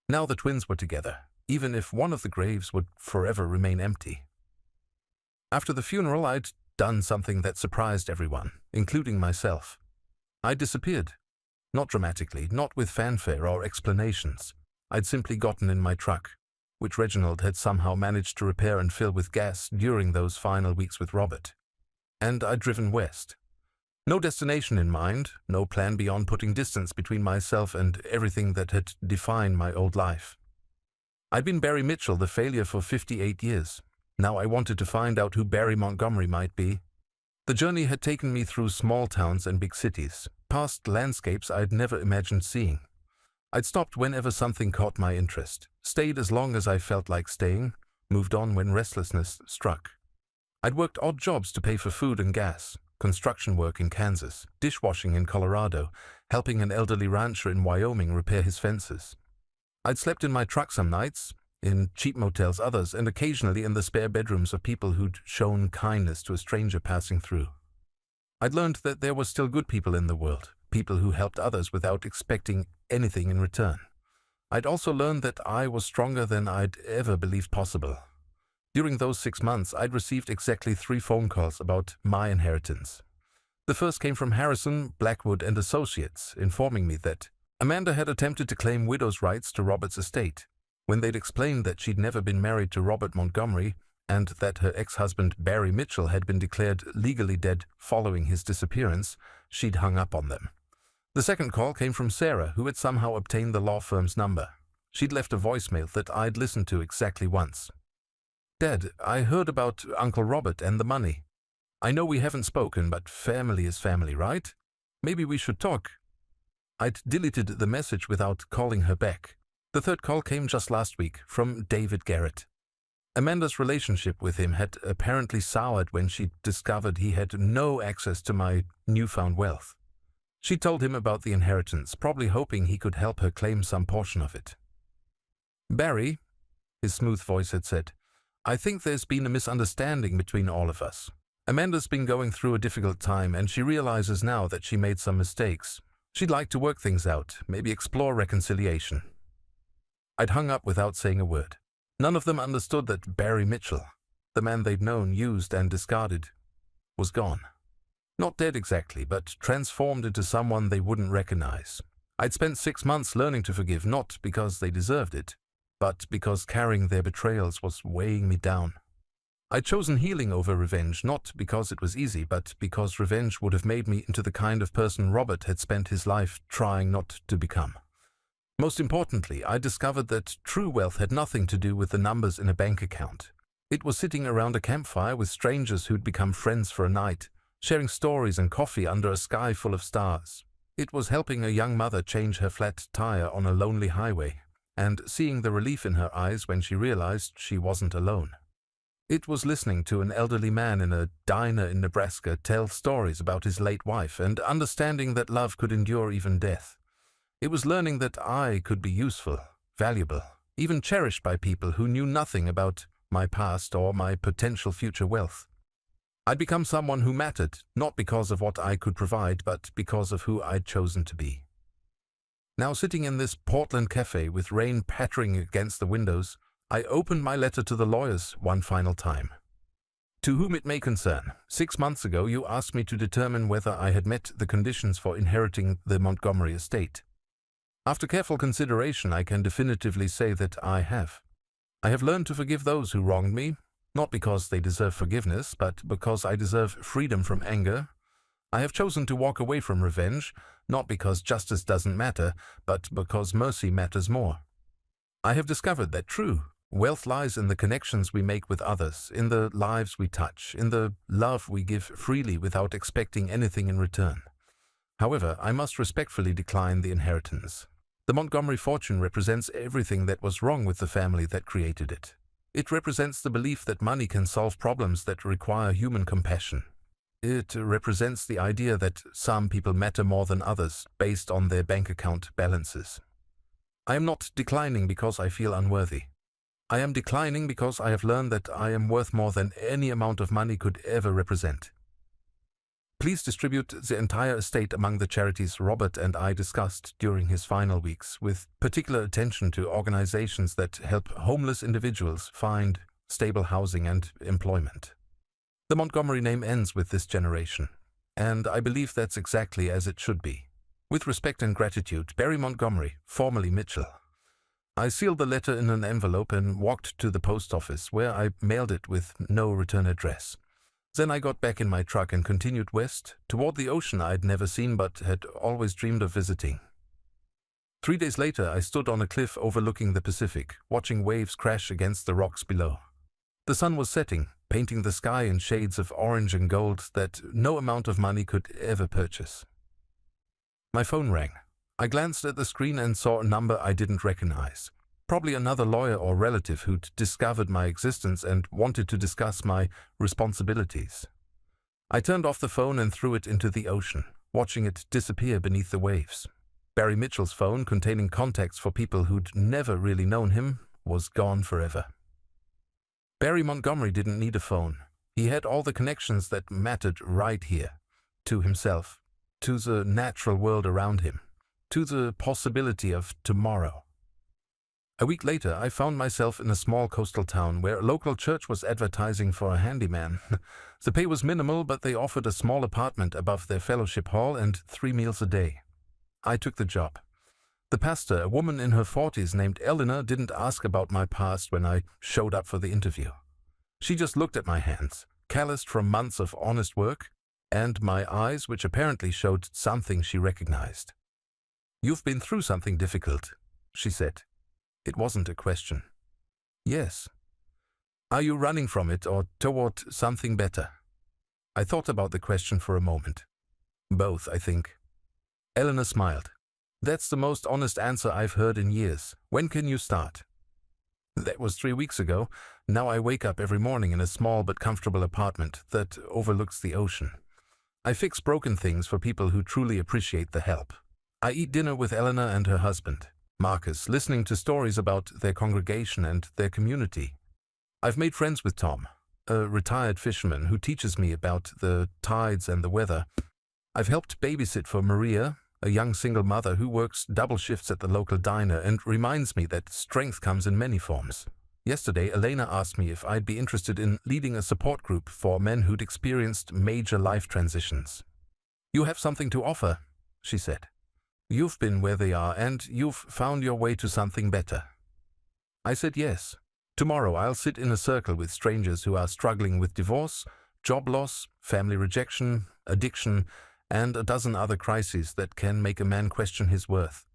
Now the twins were together, even if one of the graves would forever remain empty. After the funeral, I'd done something that surprised everyone, including myself. I disappeared. Not dramatically, not with fanfare or explanations. I'd simply gotten in my truck, which Reginald had somehow managed to repair and fill with gas during those final weeks with Robert. And I'd driven west. No destination in mind, no plan beyond putting distance between myself and everything that had defined my old life. I'd been Barry Mitchell, the failure, for 58 years. Now I wanted to find out who Barry Montgomery might be. The journey had taken me through small towns and big cities, past landscapes I'd never imagined seeing. I'd stopped whenever something caught my interest, stayed as long as I felt like staying, moved on when restlessness struck. I'd worked odd jobs to pay for food and gas, construction work in Kansas, dishwashing in Colorado, helping an elderly rancher in Wyoming repair his fences. I'd slept in my truck some nights, in cheap motels others, and occasionally in the spare bedrooms of people who'd shown kindness to a stranger passing through. I'd learned that there were still good people in the world, people who helped others without expecting anything in return. I'd also learned that I was stronger than I'd ever believed possible. During those 6 months, I'd received exactly 3 phone calls about my inheritance. The first came from Harrison, Blackwood and Associates, informing me that Amanda had attempted to claim widow's rights to Robert's estate. When they'd explained that she'd never been married to Robert Montgomery and that her ex-husband Barry Mitchell had been declared legally dead following his disappearance, she'd hung up on them. The second call came from Sarah, who had somehow obtained the law firm's number. She'd left a voicemail that I'd listened to exactly once. "Dad, I heard about Uncle Robert and the money. I know we haven't spoken, but family is family, right? Maybe we should talk." I'd deleted the message without calling her back. The third call came just last week, from David Garrett. Amanda's relationship with him had apparently soured when she discovered he had no access to my newfound wealth. She told him about the inheritance, probably hoping he could help her claim some portion of it. "Barry," his smooth voice had said, "I think there's been a misunderstanding between all of us. Amanda's been going through a difficult time, and she realizes now that she made some mistakes. She'd like to work things out, maybe explore reconciliation." I'd hung up without saying a word. None of them understood that Barry Mitchell, the man they'd known, used and discarded, was gone. Not dead exactly, but transformed into someone they wouldn't recognize. I'd spent 6 months learning to forgive, not because they deserved it, but because carrying their betrayals was weighing me down. I'd chosen healing over revenge, not because it was easy, but because revenge would have made me into the kind of person Robert had spent his life trying not to become. Most importantly, I discovered that true wealth had nothing to do with the numbers in a bank account. It was sitting around a campfire with strangers who'd become friends for a night, sharing stories and coffee under a sky full of stars. It was helping a young mother change her flat tire on a lonely highway, and seeing the relief in her eyes when she realized she wasn't alone. It was listening to an elderly man in a diner in Nebraska tell stories about his late wife and understanding that love could endure even death. It was learning that I could be useful, valuable, even cherished by people who knew nothing about my past or my potential future wealth. I'd become someone who mattered, not because of what I could provide, but because of who I'd chosen to be. Now, sitting in this Portland cafe with rain pattering against the windows, I opened my letter to the lawyers one final time. To whom it may concern, 6 months ago you asked me to determine whether I had met the conditions for inheriting the Montgomery estate. After careful consideration, I can definitively say that I have. I have learned to forgive those who wronged me, not because they deserve forgiveness, but because I deserve freedom from anger. I have chosen to walk away from revenge, not because justice doesn't matter, but because mercy matters more. I have discovered that true wealth lies in the connections we make with others, in the lives we touch, in the love we give freely without expecting anything in return. However, I must respectfully decline the inheritance. The Montgomery fortune represents everything that was wrong with the family that created it. It represents the belief that money can solve problems that require human compassion. It represents the idea that some people matter more than others based on their bank account balances. I am not declining because I feel unworthy. I am declining because I have learned that I am worth more than any amount of money could ever represent. Please distribute the entire estate among the charities Robert and I discussed during his final weeks, with particular attention to organizations that help homeless individuals find stable housing and employment. The Montgomery name ends with this generation, and I believe that's exactly as it should be. With respect and gratitude, Barry Montgomery, formerly Mitchell. I sealed the letter in an envelope and walked to the post office, where I mailed it with no return address. Then I got back in my truck and continued west, toward the ocean I'd never seen but had always dreamed of visiting. 3 days later, I stood on a cliff overlooking the Pacific, watching waves crash against the rocks below. The sun was setting, painting the sky in shades of orange and gold that no amount of money could ever purchase. My phone rang. I glanced at the screen and saw a number I didn't recognize. Probably another lawyer or relative who'd discovered my existence and wanted to discuss my responsibilities. I turned off the phone and threw it into the ocean, watching it disappear beneath the waves. Barry Mitchell's phone, containing contacts for people who'd never really known him, was gone forever. Barry Montgomery didn't need a phone. He had all the connections that mattered right here, to himself, to the natural world around him, to the possibility of tomorrow. A week later, I found myself in a small coastal town where a local church was advertising for a handyman. The pay was minimal, but they offered a small apartment above their fellowship hall and 3 meals a day. I took the job. The pastor, a woman in her 40s named Eleanor, didn't ask about my past when I showed up for the interview. She just looked at my hands, calloused from months of honest work, and my eyes, which apparently showed something she recognized. "You've been through something difficult," she said. It wasn't a question. "Yes." "Are you running from it or toward something better?" I thought about the question for a moment. "Both, I think." Eleanor smiled. "That's the most honest answer I've heard in years. When can you start?" That was 3 weeks ago. Now I wake up every morning in a small but comfortable apartment that overlooks the ocean. I fix broken things for people who truly appreciate the help. I eat dinner with Eleanor and her husband, Marcus, listening to stories about their congregation and their community. I've made friends with Tom, a retired fisherman who teaches me about the tides and the weather. I've helped babysit for Maria, a young single mother who works double shifts at the local diner and reminds me that strength comes in many forms. Yesterday, Elena asked me if I'd be interested in leading a support group for men who'd experienced major life transitions. "You have something to offer," she said. "You've been where they are, and you've found your way to something better." I said yes. Tomorrow I'll sit in a circle with strangers who are struggling with divorce, job loss, family rejection, addiction, and a dozen other crises that can make a man question his worth.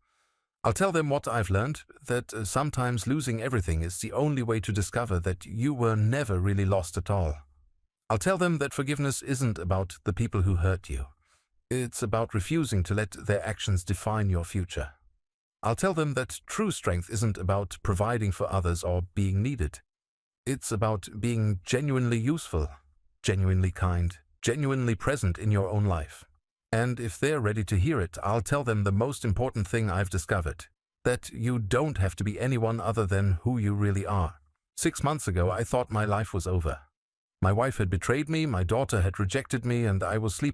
I'll tell them what I've learned, that sometimes losing everything is the only way to discover that you were never really lost at all. I'll tell them that forgiveness isn't about the people who hurt you. It's about refusing to let their actions define your future. I'll tell them that true strength isn't about providing for others or being needed. It's about being genuinely useful, genuinely kind, genuinely present in your own life. And if they're ready to hear it, I'll tell them the most important thing I've discovered, that you don't have to be anyone other than who you really are. 6 months ago, I thought my life was over. My wife had betrayed me, my daughter had rejected me, and I was sleeping